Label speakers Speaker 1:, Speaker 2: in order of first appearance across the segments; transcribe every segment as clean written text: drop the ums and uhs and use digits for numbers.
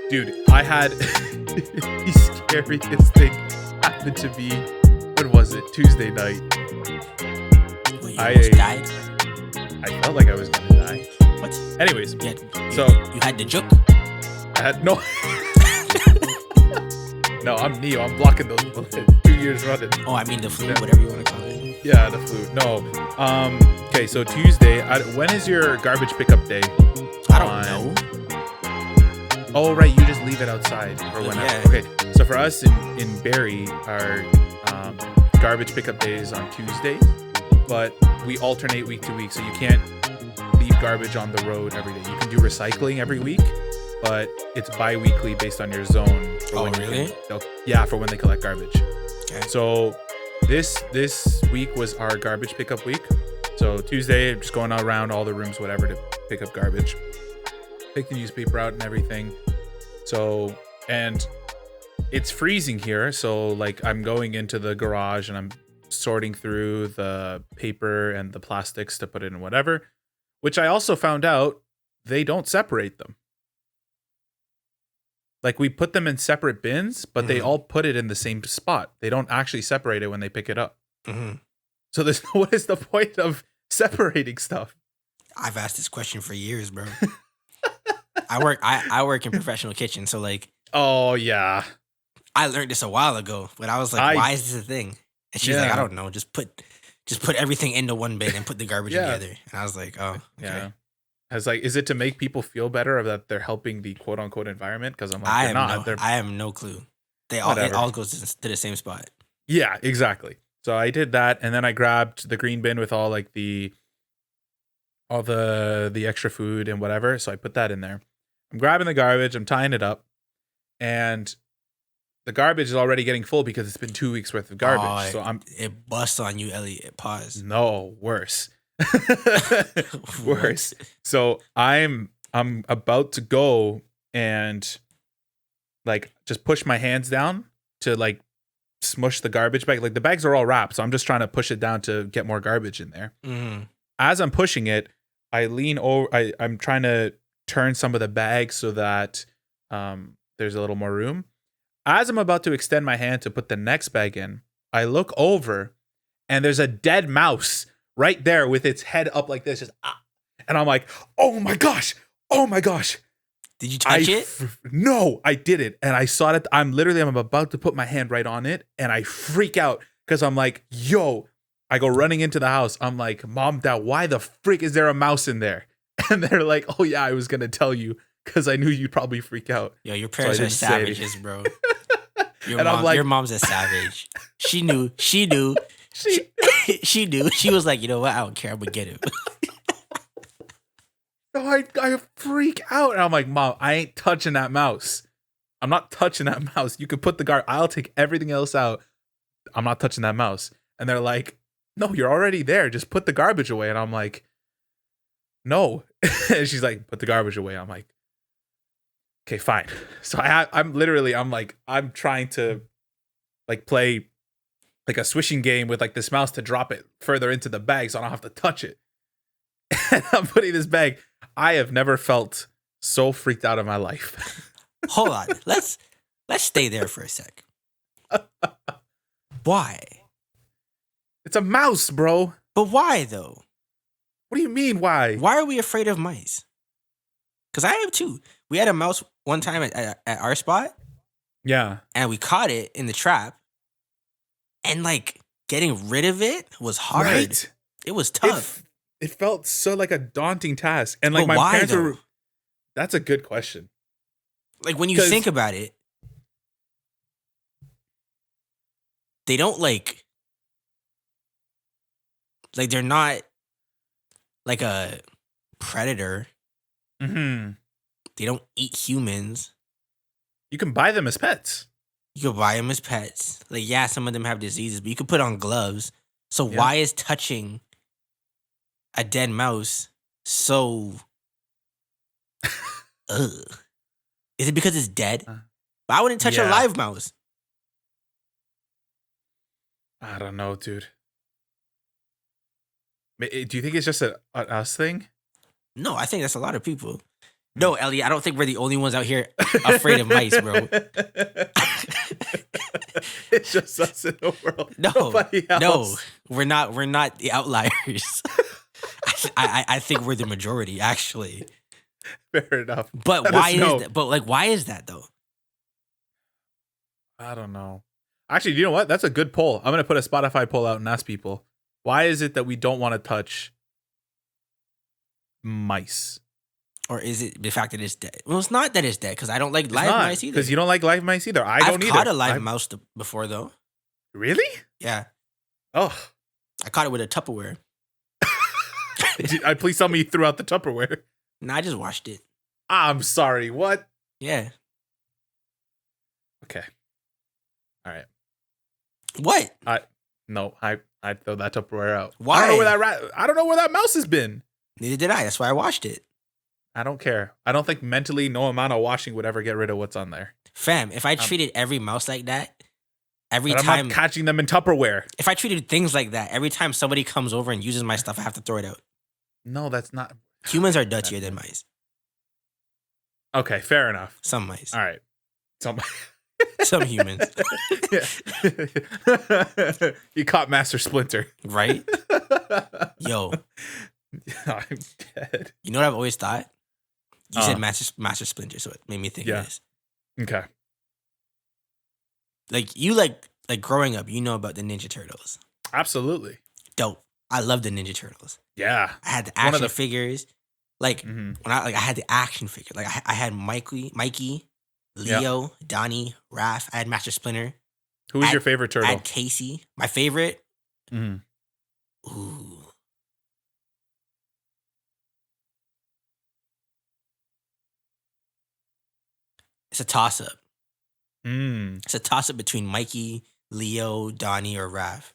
Speaker 1: Dude, I had the scariest thing happen to me. When was it? Tuesday night.
Speaker 2: Well, you almost died?
Speaker 1: I felt like I was gonna die.
Speaker 2: What?
Speaker 1: Anyways,
Speaker 2: so you had the joke?
Speaker 1: I had no. No, I'm Neo. I'm blocking those bullets. 2 years running.
Speaker 2: Oh, I mean the flu, whatever you want to call it.
Speaker 1: Yeah, the flu. No. Okay, so Tuesday. When is your garbage pickup day?
Speaker 2: I don't know.
Speaker 1: Oh, right. You just leave it outside or whenever.
Speaker 2: Yeah.
Speaker 1: Okay. So for us in Barrie, our garbage pickup day is on Tuesdays, but we alternate week to week. So you can't leave garbage on the road every day. You can do recycling every week, but it's bi-weekly based on your zone.
Speaker 2: Oh, really?
Speaker 1: Yeah, for when they collect garbage.
Speaker 2: Okay.
Speaker 1: So this week was our garbage pickup week. So Tuesday, just going around all the rooms, whatever, to pick up garbage. Pick the newspaper out and everything. So, and it's freezing here. So like I'm going into the garage and I'm sorting through the paper and the plastics to put in whatever, which I also found out they don't separate them. Like we put them in separate bins, but they all put it in the same spot. They don't actually separate it when they pick it up.
Speaker 2: Mm-hmm.
Speaker 1: So what is the point of separating stuff?
Speaker 2: I've asked this question for years, bro. I work in professional kitchen, so like.
Speaker 1: Oh yeah.
Speaker 2: I learned this a while ago, but I was like, why is this a thing? And she's like, I don't know. Just put everything into one bin and put the garbage together. And I was like, oh, okay.
Speaker 1: Yeah. I was like, is it to make people feel better that they're helping the quote unquote environment? Because I'm like, I
Speaker 2: have no clue. It all goes to the same spot.
Speaker 1: Yeah, exactly. So I did that, and then I grabbed the green bin with all like the extra food and whatever. So I put that in there. I'm grabbing the garbage, I'm tying it up, and the garbage is already getting full because it's been 2 weeks worth of garbage.
Speaker 2: It busts on you, Eliott. Pause.
Speaker 1: No, worse. Worse. So I'm about to go and like just push my hands down to like smush the garbage bag. Like the bags are all wrapped, so I'm just trying to push it down to get more garbage in there.
Speaker 2: Mm-hmm.
Speaker 1: As I'm pushing it, I lean over. I'm trying to turn some of the bags so that there's a little more room. As I'm about to extend my hand to put the next bag in, I look over and there's a dead mouse right there with its head up like this. And I'm like, oh my gosh.
Speaker 2: Did you touch it?
Speaker 1: No, I didn't. And I saw it. I'm about to put my hand right on it. And I freak out because I'm like, yo, I go running into the house. I'm like, Mom, Dad, why the freak is there a mouse in there? And they're like, oh yeah, I was going to tell you because I knew you'd probly freak out.
Speaker 2: Yo, your parents are savages, bro. Your mom's a savage. She knew. She knew. She was like, you know what? I don't care. I'm gonna get him.
Speaker 1: So I freak out, and I'm like, Mom, I ain't touching that mouse. I'm not touching that mouse. You could put the I'll take everything else out. I'm not touching that mouse. And they're like, no, you're already there. Just put the garbage away. And I'm like, no. And she's like, put the garbage away. I'm like, okay, fine. So I'm trying to like play like a swishing game with like this mouse to drop it further into the bag so I don't have to touch it. And I'm putting this bag. I have never felt so freaked out in my life.
Speaker 2: Hold on. Let's stay there for a sec. Why?
Speaker 1: It's a mouse, bro.
Speaker 2: But why though?
Speaker 1: What do you mean why?
Speaker 2: Why are we afraid of mice? Because I am too. We had a mouse one time at our spot.
Speaker 1: Yeah.
Speaker 2: And we caught it in the trap. And like getting rid of it was hard. Right? It was tough.
Speaker 1: It felt so like a daunting task. And like
Speaker 2: but
Speaker 1: my parents were. That's a good question.
Speaker 2: Like when you think about it, they don't like they're not like a predator.
Speaker 1: Mm-hmm.
Speaker 2: They don't eat humans.
Speaker 1: You can buy them as pets.
Speaker 2: You could buy them as pets. Like, yeah, some of them have diseases, but you could put on gloves. So why is touching a dead mouse so... Ugh. Is it because it's dead? But I wouldn't touch a live mouse.
Speaker 1: I don't know, dude. Do you think it's just an us thing?
Speaker 2: No, I think that's a lot of people. No, Elliot, I don't think we're the only ones out here afraid of mice, bro.
Speaker 1: It's just us in the world. Nobody else.
Speaker 2: No, we're not. We're not the outliers. I think we're the majority, actually.
Speaker 1: Fair enough.
Speaker 2: But why is that? But like, why is that though?
Speaker 1: I don't know. Actually, you know what? That's a good poll. I'm gonna put a Spotify poll out and ask people, why is it that we don't want to touch mice?
Speaker 2: Or is it the fact that it's dead? Well, it's not that it's dead because I don't like live mice either.
Speaker 1: Because you don't like live mice either. I don't either.
Speaker 2: I've caught a live mouse before though.
Speaker 1: Really?
Speaker 2: Yeah.
Speaker 1: Oh.
Speaker 2: I caught it with a Tupperware.
Speaker 1: Please tell me you threw out the Tupperware.
Speaker 2: No, I just washed it.
Speaker 1: I'm sorry. What?
Speaker 2: Yeah.
Speaker 1: Okay. All right.
Speaker 2: What?
Speaker 1: No, I'd throw that Tupperware out.
Speaker 2: Why?
Speaker 1: I don't know where that mouse has been.
Speaker 2: Neither did I. That's why I washed it.
Speaker 1: I don't care. I don't think mentally no amount of washing would ever get rid of what's on there.
Speaker 2: Fam, if I treated every mouse like that,
Speaker 1: I'm not catching them in Tupperware.
Speaker 2: If I treated things like that, every time somebody comes over and uses my stuff, I have to throw it out.
Speaker 1: No, that's not.
Speaker 2: Humans are dirtier than mice.
Speaker 1: Okay, fair enough.
Speaker 2: Some mice.
Speaker 1: All right.
Speaker 2: Some humans.
Speaker 1: You caught Master Splinter.
Speaker 2: Right? Yo.
Speaker 1: I'm dead.
Speaker 2: You know what I've always thought? You said Master Splinter, so it made me think of this.
Speaker 1: Okay.
Speaker 2: Like, you growing up, you know about the Ninja Turtles.
Speaker 1: Absolutely.
Speaker 2: Dope. I love the Ninja Turtles.
Speaker 1: Yeah.
Speaker 2: I had the action figures. Like, when I had the action figure. Like, I had Mikey, Leo, Donnie, Raph. I had Master Splinter.
Speaker 1: Who was your favorite turtle?
Speaker 2: I had Casey. My favorite?
Speaker 1: Mm-hmm.
Speaker 2: Ooh. It's a toss-up. It's a toss-up between Mikey, Leo, Donnie, or Raph.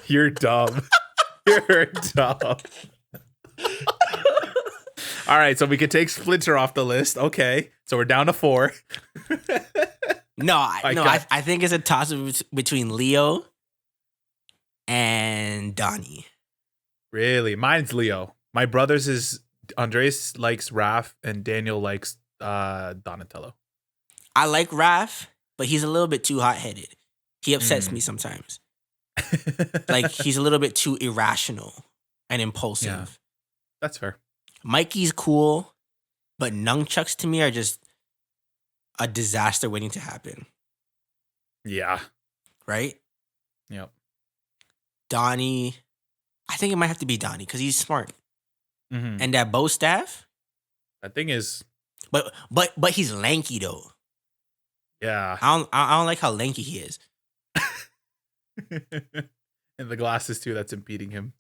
Speaker 1: You're dumb. You're dumb. All right, so we could take Splinter off the list. Okay, so we're down to 4.
Speaker 2: I think it's a toss-up between Leo and Donnie.
Speaker 1: Really? Mine's Leo. My brother's is Andres likes Raph and Daniel likes Donatello.
Speaker 2: I like Raph, but he's a little bit too hot-headed. He upsets me sometimes. Like, he's a little bit too irrational and impulsive.
Speaker 1: Yeah, that's fair.
Speaker 2: Mikey's cool, but nunchucks to me are just a disaster waiting to happen.
Speaker 1: Yeah.
Speaker 2: Right?
Speaker 1: Yep.
Speaker 2: Donnie, I think it might have to be Donnie because he's smart.
Speaker 1: Mm-hmm.
Speaker 2: And that bow staff.
Speaker 1: That thing is.
Speaker 2: But he's lanky though.
Speaker 1: Yeah.
Speaker 2: I don't like how lanky he is.
Speaker 1: And the glasses too. That's impeding him.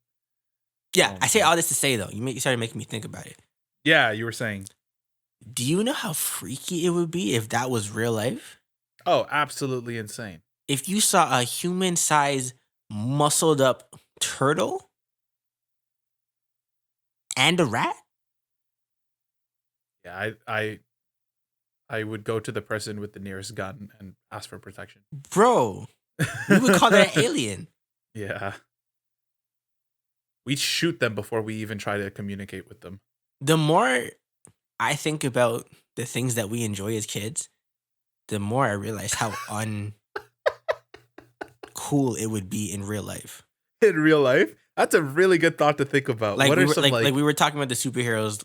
Speaker 2: Yeah, I say all this to say though. You started making me think about it.
Speaker 1: Yeah, you were saying.
Speaker 2: Do you know how freaky it would be if that was real life?
Speaker 1: Oh, absolutely insane.
Speaker 2: If you saw a human-sized, muscled-up turtle and a rat?
Speaker 1: Yeah, I would go to the person with the nearest gun and ask for protection.
Speaker 2: Bro, we would call that an alien.
Speaker 1: Yeah. We'd shoot them before we even try to communicate with them.
Speaker 2: The more I think about the things that we enjoy as kids, the more I realize how uncool it would be in real life.
Speaker 1: In real life? That's a really good thought to think about.
Speaker 2: Like, we were talking about the superheroes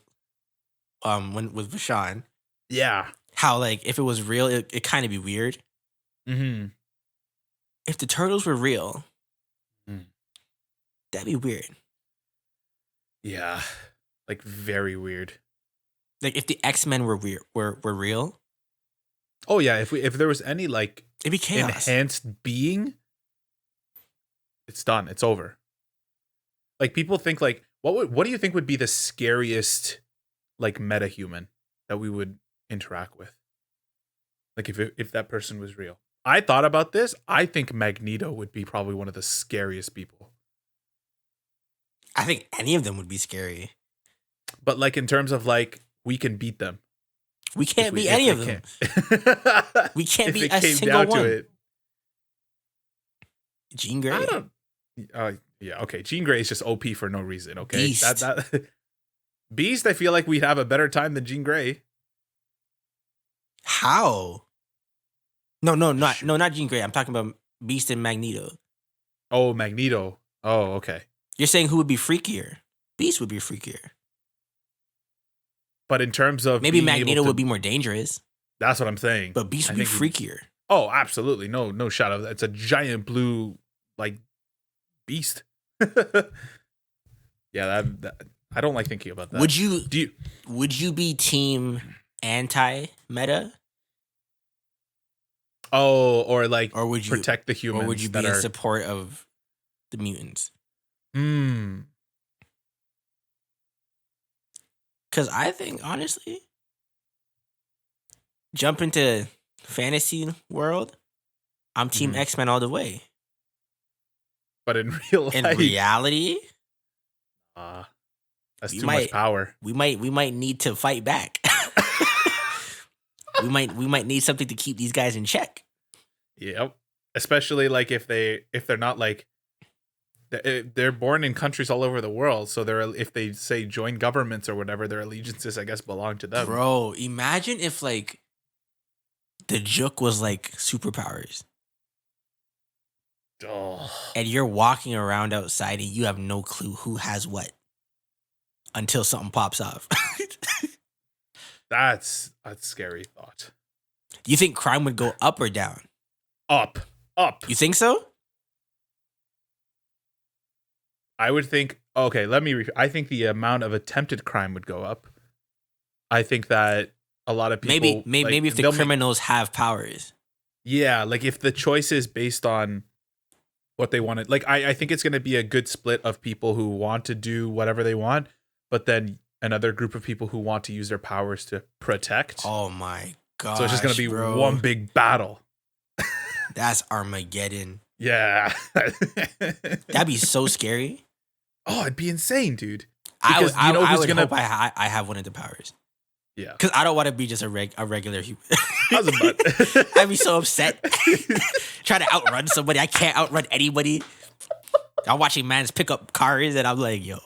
Speaker 2: with Vashawn.
Speaker 1: Yeah.
Speaker 2: How, like, if it was real, it kind of be weird.
Speaker 1: Mm-hmm.
Speaker 2: If the turtles were real, that'd be weird.
Speaker 1: Yeah. Like, very weird.
Speaker 2: Like, if the X-Men were real.
Speaker 1: Oh yeah, if there was any like
Speaker 2: it'd be chaos.
Speaker 1: Enhanced being, it's done. It's over. Like, people think like, What do you think would be the scariest like metahuman that we would interact with? Like if that person was real. I thought about this. I think Magneto would be probably one of the scariest people.
Speaker 2: I think any of them would be scary.
Speaker 1: But like in terms of like we can beat them.
Speaker 2: We can't beat any of them. We can't beat a single one. Jean Grey.
Speaker 1: I don't. Yeah. Okay. Jean Grey is just OP for no reason. Okay.
Speaker 2: Beast.
Speaker 1: Beast. I feel like we'd have a better time than Jean Grey.
Speaker 2: How? No, not Jean Grey. I'm talking about Beast and Magneto.
Speaker 1: Oh, Magneto. Oh, okay.
Speaker 2: You're saying who would be freakier? Beast would be freakier.
Speaker 1: But in terms of
Speaker 2: maybe Magneto would be more dangerous.
Speaker 1: That's what I'm saying.
Speaker 2: But Beast would be freakier.
Speaker 1: Oh, absolutely. No shot of that. It's a giant blue like beast. Yeah, that I don't like thinking about that.
Speaker 2: Would you be team anti-meta?
Speaker 1: Oh, or would you protect the humans?
Speaker 2: Or would you be in support of the mutants? Because I think, honestly, jump into fantasy world, I'm team X-Men all the way.
Speaker 1: But in real life,
Speaker 2: in reality,
Speaker 1: that's too much power.
Speaker 2: We might need to fight back. we might need something to keep these guys in check.
Speaker 1: Yep. Especially like if they're not like they're born in countries all over the world, so if they say join governments or whatever, their allegiances I guess belong to them.
Speaker 2: Bro, imagine if like the Jook was like superpowers.
Speaker 1: Oh.
Speaker 2: And you're walking around outside and you have no clue who has what until something pops off.
Speaker 1: That's a scary thought.
Speaker 2: You think crime would go up or down?
Speaker 1: Up.
Speaker 2: You think so?
Speaker 1: I would think, okay, I think the amount of attempted crime would go up. I think that a lot of people...
Speaker 2: Maybe if the criminals have powers.
Speaker 1: Yeah, like if the choice is based on what they wanted. Like, I think it's going to be a good split of people who want to do whatever they want, but then another group of people who want to use their powers to protect.
Speaker 2: Oh my god!
Speaker 1: So it's just going to be one big battle.
Speaker 2: That's Armageddon.
Speaker 1: Yeah.
Speaker 2: That'd be so scary.
Speaker 1: Oh, it'd be insane, dude.
Speaker 2: Because I would hope I have one of the powers.
Speaker 1: Yeah.
Speaker 2: Because I don't want to be just a regular human.
Speaker 1: I'd
Speaker 2: be so upset. Trying to outrun somebody. I can't outrun anybody. I'm watching mans pick up cars and I'm like, yo.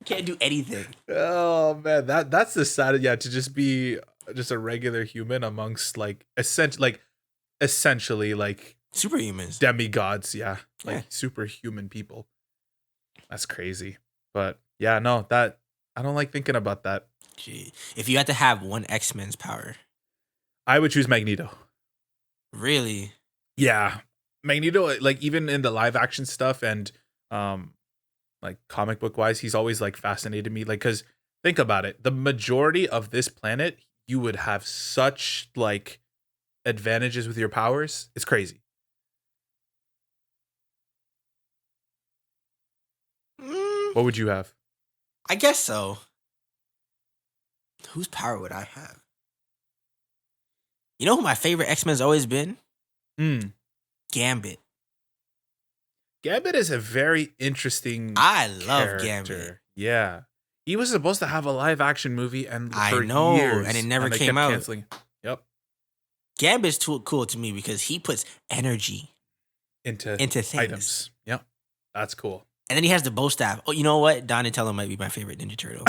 Speaker 2: Can't do anything.
Speaker 1: Oh, man. That's the sad, to just be just a regular human amongst like essentially like
Speaker 2: superhumans,
Speaker 1: demigods, superhuman people. That's crazy. But yeah, no, that I don't like thinking about that.
Speaker 2: Gee, if you had to have one X-Men's power,
Speaker 1: I would choose Magneto.
Speaker 2: Really?
Speaker 1: Yeah, Magneto. Like even in the live action stuff and like comic book wise, he's always like fascinated me. Like, because think about it, the majority of this planet, you would have such like advantages with your powers. It's crazy. What would you have?
Speaker 2: I guess so. Whose power would I have? You know who my favorite X-Men's always been? Gambit.
Speaker 1: Gambit is a very interesting
Speaker 2: I love
Speaker 1: character.
Speaker 2: Gambit.
Speaker 1: Yeah. He was supposed to have a live action movie and for years,
Speaker 2: and it never came out.
Speaker 1: Canceling. Yep.
Speaker 2: Gambit's too cool to me because he puts energy into things.
Speaker 1: Items. Yep. That's cool.
Speaker 2: And then he has the bow staff. Oh, you know what? Donatello might be my favorite Ninja Turtle.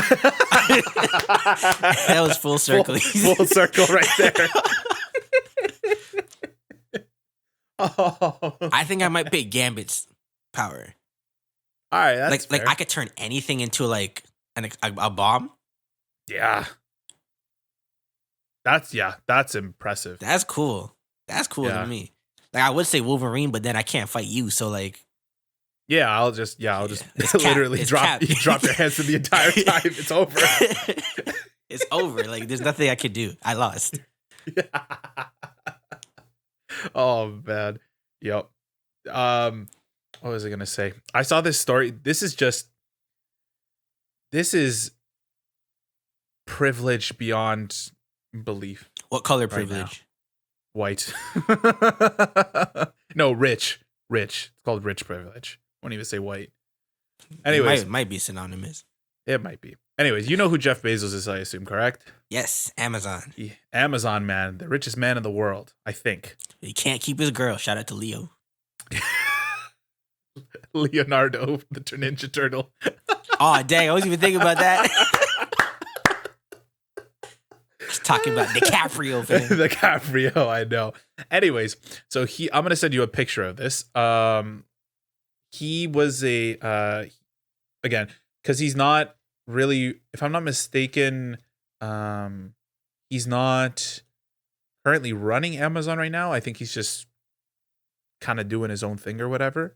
Speaker 2: That was full circle.
Speaker 1: Full circle right there.
Speaker 2: I think I might pick Gambit's power.
Speaker 1: All right, that's fair.
Speaker 2: Like I could turn anything into like a bomb.
Speaker 1: Yeah. That's impressive.
Speaker 2: That's cool. That's cool to me. Like I would say Wolverine, but then I can't fight you, so like.
Speaker 1: Yeah, I'll just literally drop your hands for the entire time. It's over.
Speaker 2: It's over. Like there's nothing I could do. I lost.
Speaker 1: Yeah. Oh man. Yep. What was I gonna say? I saw this story. This is privilege beyond belief.
Speaker 2: What color privilege?
Speaker 1: White. No, rich. It's called rich privilege. Won't even say white. Anyways,
Speaker 2: it might be synonymous.
Speaker 1: It might be. Anyways, you know who Jeff Bezos is, I assume, correct?
Speaker 2: Yes, Amazon.
Speaker 1: Amazon man, the richest man in the world, I think.
Speaker 2: He can't keep his girl. Shout out to Leo.
Speaker 1: Leonardo, the Ninja Turtle.
Speaker 2: Oh, dang. I wasn't even thinking about that. Just talking about DiCaprio.
Speaker 1: DiCaprio, I know. Anyways, so I'm going to send you a picture of this. He was again, because he's not really, if I'm not mistaken, he's not currently running Amazon right now. I think he's just kind of doing his own thing or whatever.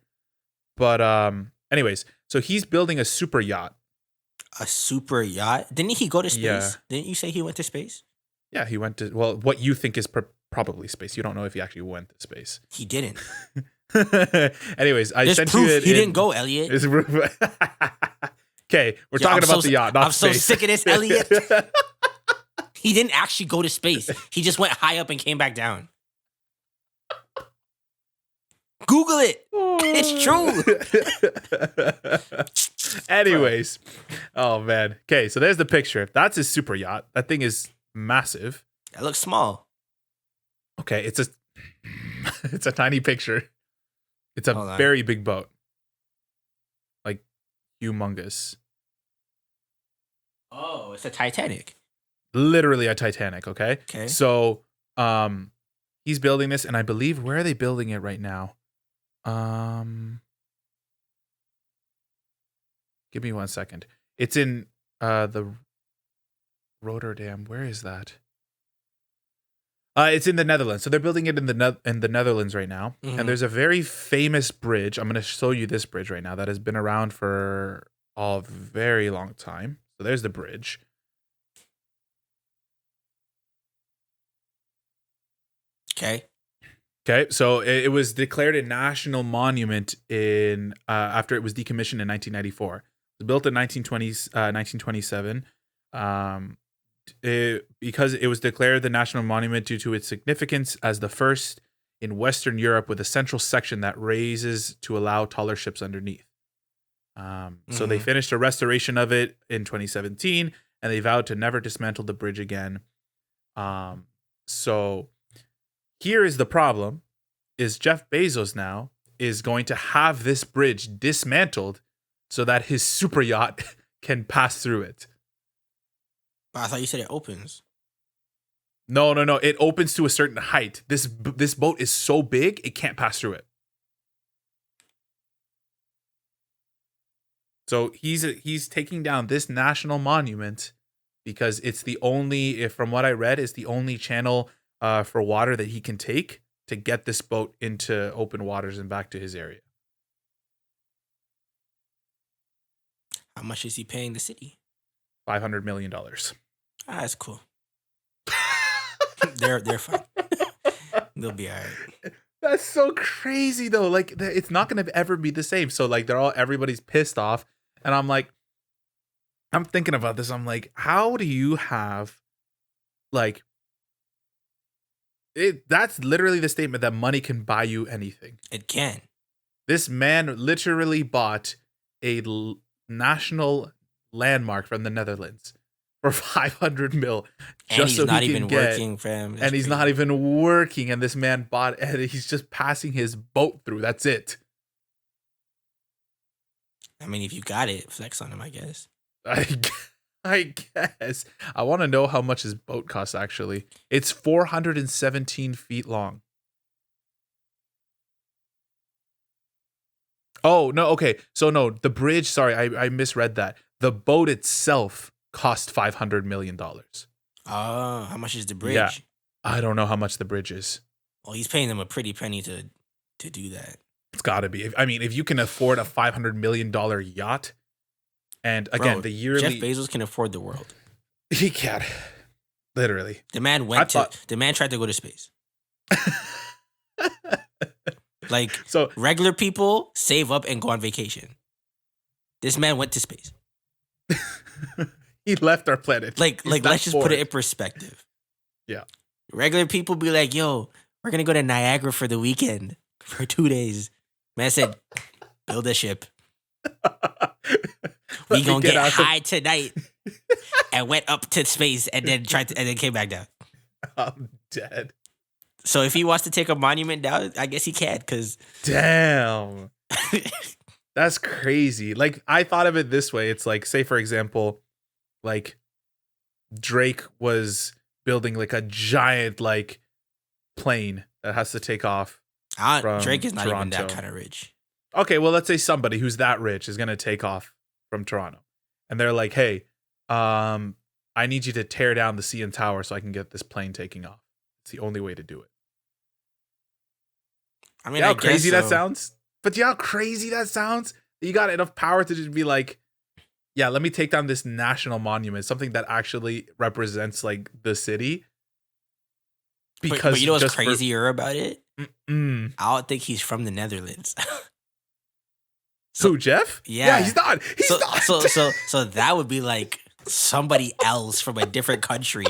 Speaker 1: But anyways, so he's building a super yacht.
Speaker 2: A super yacht? Didn't he go to space?
Speaker 1: Yeah.
Speaker 2: Didn't you say he went to space?
Speaker 1: Yeah, he went to, well, what you think is probably space. You don't know if he actually went to space.
Speaker 2: He didn't.
Speaker 1: Anyways, I
Speaker 2: There's
Speaker 1: sent
Speaker 2: proof
Speaker 1: you it.
Speaker 2: He didn't go, Eliott.
Speaker 1: Okay, we're talking about the yacht, not space.
Speaker 2: I'm so sick of this, Eliott. He didn't actually go to space. He just went high up and came back down. Google it. It's
Speaker 1: true. Anyways. Oh, man. Okay, so there's the picture. That's his super yacht. That thing is massive.
Speaker 2: That looks small.
Speaker 1: Okay, it's a tiny picture. It's a very big boat. Like, humongous.
Speaker 2: Oh, it's a Titanic.
Speaker 1: Literally a Titanic, okay?
Speaker 2: Okay.
Speaker 1: So, he's building this, and I believe, where are they building it right now? Give me 1 second. It's in the Rotterdam. Where is that? It's in the Netherlands. So they're building it in the Netherlands right now. Mm-hmm. And there's a very famous bridge. I'm going to show you this bridge right now that has been around for a very long time. So there's the bridge. Okay, so it was declared a national monument in after it was decommissioned in 1994. It was built in 1927. Because it was declared the national monument due to its significance as the first in Western Europe with a central section that raises to allow taller ships underneath. So they finished a restoration of it in 2017, and they vowed to never dismantle the bridge again. So here is the problem, is Jeff Bezos now is going to have this bridge dismantled so that his super yacht can pass through it.
Speaker 2: But I thought you said it opens.
Speaker 1: No. It opens to a certain height. This boat is so big, it can't pass through it. So he's taking down this national monument because it's the only, from what I read, is the only channel for water that he can take to get this boat into open waters and back to his area.
Speaker 2: How much is he paying the city?
Speaker 1: $500 million.
Speaker 2: That's cool. They're fine. They'll be all right.
Speaker 1: That's so crazy though. Like, it's not gonna ever be the same. So like, everybody's pissed off, and I'm thinking about this. I'm like, how do you have, like, that's literally the statement that money can buy you anything.
Speaker 2: It can.
Speaker 1: This man literally bought a national landmark from the Netherlands for 500 mil.
Speaker 2: And he's not even working, fam.
Speaker 1: And he's not even working. And this man bought, and he's just passing his boat through. That's it.
Speaker 2: I mean, if you got it, flex on him, I guess.
Speaker 1: I guess. I want to know how much his boat costs, actually. It's 417 feet long. Oh, no, okay. So, no, the bridge, sorry, I misread that. The boat itself cost $500 million.
Speaker 2: Oh, how much is the bridge?
Speaker 1: Yeah, I don't know how much the bridge is.
Speaker 2: Well, he's paying them a pretty penny to do that.
Speaker 1: It's got to be. I mean, if you can afford a $500 million yacht, and again, the yearly...
Speaker 2: Jeff Bezos can afford the world.
Speaker 1: He can. Literally.
Speaker 2: The man tried to go to space. Like,
Speaker 1: so
Speaker 2: regular people save up and go on vacation. This man went to space.
Speaker 1: He left our planet.
Speaker 2: Like let's just put it in perspective.
Speaker 1: Yeah.
Speaker 2: Regular people be like, yo, we're going to go to Niagara for the weekend for 2 days. Man said, build a ship. We gonna get high tonight. And went up to space and then came back down.
Speaker 1: I'm dead.
Speaker 2: So if he wants to take a monument down, I guess he can, because
Speaker 1: damn. That's crazy. Like, I thought of it this way. It's like, say for example, like Drake was building like a giant like plane that has to take off.
Speaker 2: Drake is not
Speaker 1: Toronto.
Speaker 2: Even that kind of rich.
Speaker 1: Okay, well, let's say somebody who's that rich is gonna take off from Toronto, and they're like, "Hey, I need you to tear down the CN Tower so I can get this plane taking off. It's the only way to do it."
Speaker 2: I mean,
Speaker 1: how crazy that sounds? But you know how crazy that sounds? You got enough power to just be like, "Yeah, let me take down this national monument, something that actually represents like the city."
Speaker 2: Because but you know what's crazier about it? I don't think he's from the Netherlands.
Speaker 1: Who, Jeff?
Speaker 2: Yeah,
Speaker 1: he's not. He's not.
Speaker 2: So that would be like somebody else from a different country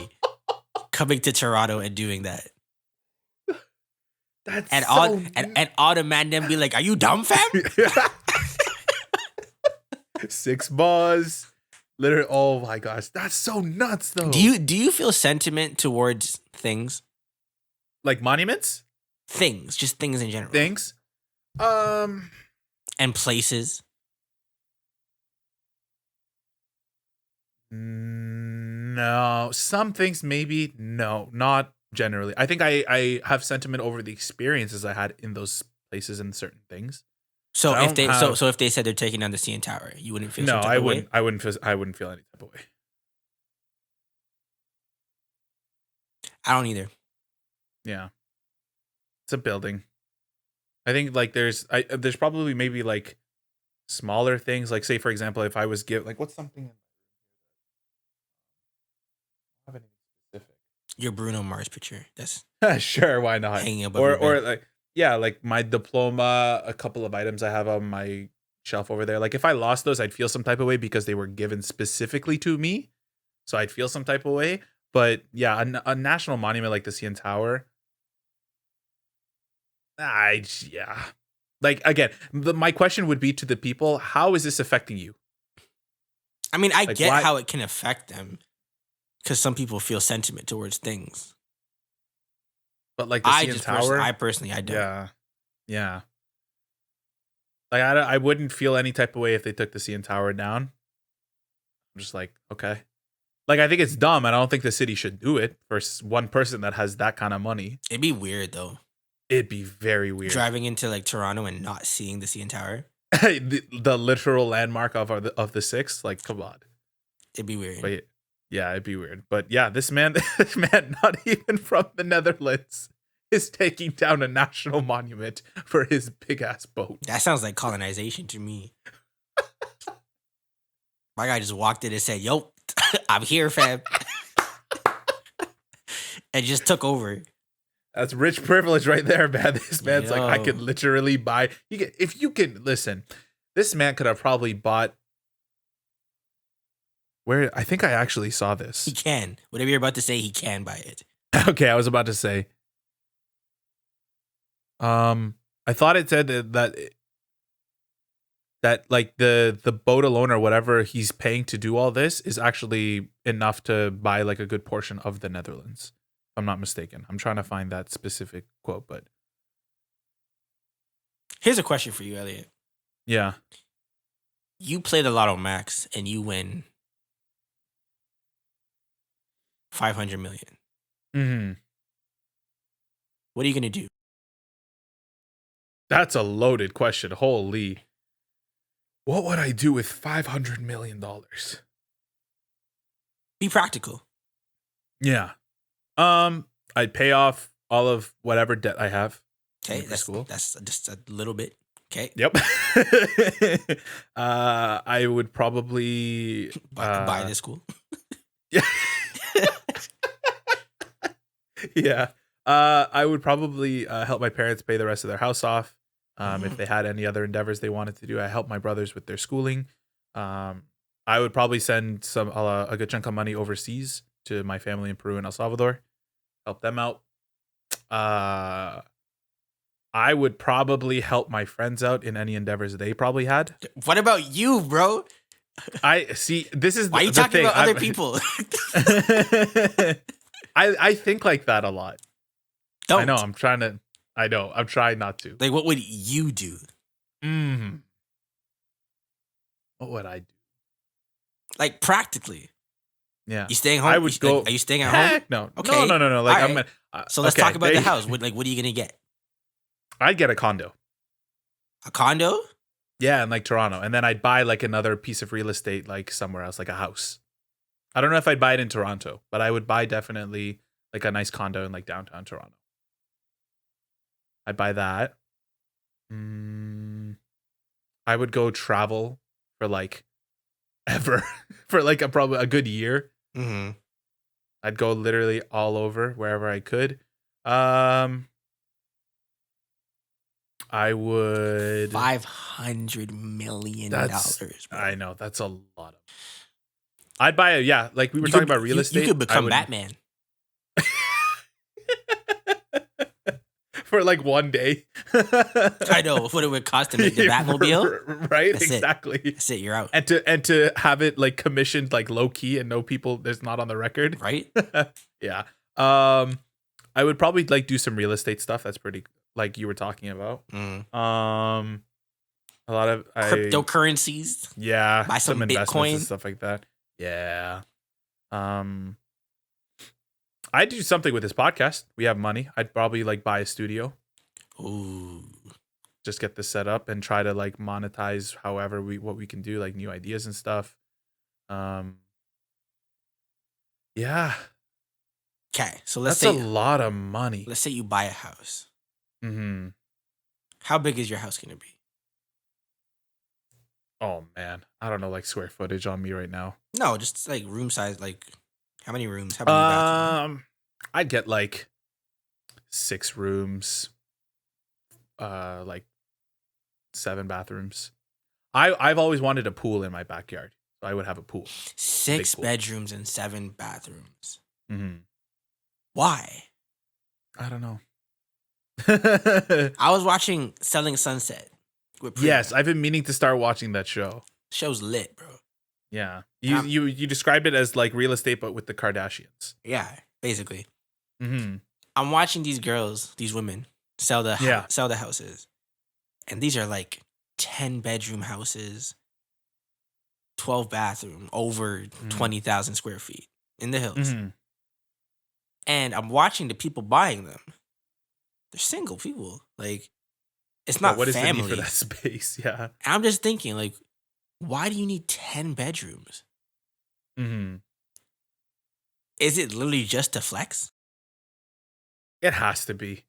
Speaker 2: coming to Toronto and doing that.
Speaker 1: That's
Speaker 2: and all the man then be like, "Are you dumb, fam?"
Speaker 1: 6 bars. Literally, oh my gosh, that's so nuts though.
Speaker 2: Do you feel sentiment towards things?
Speaker 1: Like monuments?
Speaker 2: Things, just things in general.
Speaker 1: Things?
Speaker 2: And places?
Speaker 1: No. Some things maybe. No, not generally. I think I have sentiment over the experiences I had in those places and certain things.
Speaker 2: So if they said they're taking down the CN Tower, you wouldn't feel
Speaker 1: I wouldn't feel any type of way.
Speaker 2: I don't either.
Speaker 1: Yeah. It's a building. I think like there's probably maybe like smaller things, like say for example, if I was like what's something specific?
Speaker 2: Your Bruno Mars picture. That's
Speaker 1: sure, why not?
Speaker 2: Hanging above
Speaker 1: or like like my diploma, a couple of items I have on my shelf over there. Like if I lost those, I'd feel some type of way because they were given specifically to me. So I'd feel some type of way. But yeah, a national monument like the CN Tower. Yeah. Like again, my question would be to the people: how is this affecting you?
Speaker 2: I mean, I get how it can affect them because some people feel sentiment towards things.
Speaker 1: But like the CN Tower,
Speaker 2: I personally don't.
Speaker 1: Yeah. Like I wouldn't feel any type of way if they took the CN Tower down. I'm just like, okay. Like I think it's dumb, and I don't think the city should do it for one person that has that kind of money.
Speaker 2: It'd be weird though.
Speaker 1: It'd be very weird
Speaker 2: driving into like Toronto and not seeing the CN Tower.
Speaker 1: the literal landmark of the 6. Like, come on.
Speaker 2: It'd be weird.
Speaker 1: But yeah, it'd be weird. But yeah, this man, not even from the Netherlands, is taking down a national monument for his big ass boat.
Speaker 2: That sounds like colonization to me. My guy just walked in and said, "Yo, I'm here, fam," and just took over.
Speaker 1: That's rich privilege right there, man. This man's like, I could literally buy. If you can listen, this man could have probably bought. Where I think I actually saw this.
Speaker 2: He can. Whatever you're about to say, he can buy it.
Speaker 1: Okay, I was about to say. I thought it said that like the boat alone or whatever he's paying to do all this is actually enough to buy like a good portion of the Netherlands. If I'm not mistaken. I'm trying to find that specific quote, but
Speaker 2: here's a question for you, Eliott.
Speaker 1: Yeah.
Speaker 2: You play the Lotto Max and you win 500 million.
Speaker 1: Mm-hmm.
Speaker 2: What are you gonna do?
Speaker 1: That's a loaded question. Holy. What would I do with $500 million?
Speaker 2: Be practical.
Speaker 1: Yeah. I'd pay off all of whatever debt I have.
Speaker 2: Okay, that's cool. That's just a little bit. Okay.
Speaker 1: Yep. I would probably
Speaker 2: buy this school.
Speaker 1: Yeah. Yeah. I would probably help my parents pay the rest of their house off. If they had any other endeavors they wanted to do, I helped my brothers with their schooling. I would probably send a good chunk of money overseas to my family in Peru and El Salvador, help them out. I would probably help my friends out in any endeavors they probably had.
Speaker 2: What about you, bro?
Speaker 1: I see. This is
Speaker 2: why are you talking about other people?
Speaker 1: I think like that a lot.
Speaker 2: Don't.
Speaker 1: I know. I'm trying not to.
Speaker 2: Like, what would you do?
Speaker 1: What would I do?
Speaker 2: Like, practically.
Speaker 1: Yeah.
Speaker 2: You staying home?
Speaker 1: I would go.
Speaker 2: Are you staying at
Speaker 1: Heck
Speaker 2: home?
Speaker 1: No.
Speaker 2: Okay.
Speaker 1: No. Like,
Speaker 2: right.
Speaker 1: I'm gonna.
Speaker 2: So let's talk about the house. Like, what are you gonna get?
Speaker 1: I'd get a condo.
Speaker 2: A condo?
Speaker 1: Yeah, in like Toronto, and then I'd buy like another piece of real estate, like somewhere else, like a house. I don't know if I'd buy it in Toronto, but I would buy definitely like a nice condo in like downtown Toronto. I'd buy that. I would go travel for like ever for like probably a good year.
Speaker 2: Mm-hmm.
Speaker 1: I'd go literally all over wherever I could. I would
Speaker 2: $500 million.
Speaker 1: I know that's a lot of. I'd buy like we were talking about real estate.
Speaker 2: You could become Batman
Speaker 1: for like one day.
Speaker 2: I know what it would cost to make the Batmobile.
Speaker 1: Right?
Speaker 2: That's
Speaker 1: exactly.
Speaker 2: That's it. You're out.
Speaker 1: And to have it like commissioned like low key and no people. There's not on the record.
Speaker 2: Right.
Speaker 1: Yeah. I would probably like do some real estate stuff. That's pretty like you were talking about. A lot of
Speaker 2: cryptocurrencies.
Speaker 1: Yeah.
Speaker 2: Buy some
Speaker 1: investments
Speaker 2: Bitcoin
Speaker 1: and stuff like that. Yeah. I'd do something with this podcast. We have money. I'd probably like buy a studio.
Speaker 2: Ooh.
Speaker 1: Just get this set up and try to like monetize however what we can do, like new ideas and stuff. Yeah.
Speaker 2: Okay, so
Speaker 1: that's a lot of money.
Speaker 2: Let's say you buy a house.
Speaker 1: Mm-hmm.
Speaker 2: How big is your house gonna be?
Speaker 1: Oh man, I don't know like square footage on me right now.
Speaker 2: No, just like room size. Like how many rooms? How many bathrooms?
Speaker 1: I'd get like 6 rooms, like 7 bathrooms. I've always wanted a pool in my backyard, so I would have a pool.
Speaker 2: 6 bedrooms and 7 bathrooms.
Speaker 1: Mm-hmm.
Speaker 2: Why?
Speaker 1: I don't know.
Speaker 2: I was watching Selling Sunset.
Speaker 1: Yes, I've been meaning to start watching that show.
Speaker 2: Show's lit, bro.
Speaker 1: Yeah, you described it as like real estate, but with the Kardashians.
Speaker 2: Yeah, basically.
Speaker 1: Mm-hmm.
Speaker 2: I'm watching these women sell the houses, and these are like 10-bedroom houses, 12 bathroom, over 20,000 square feet in the hills.
Speaker 1: Mm-hmm.
Speaker 2: And I'm watching the people buying them. They're single people. Like, it's not
Speaker 1: what
Speaker 2: family.
Speaker 1: Is the need for that space? Yeah.
Speaker 2: And I'm just thinking, like, why do you need 10 bedrooms?
Speaker 1: Mm-hmm.
Speaker 2: Is it literally just to flex?
Speaker 1: It has to be.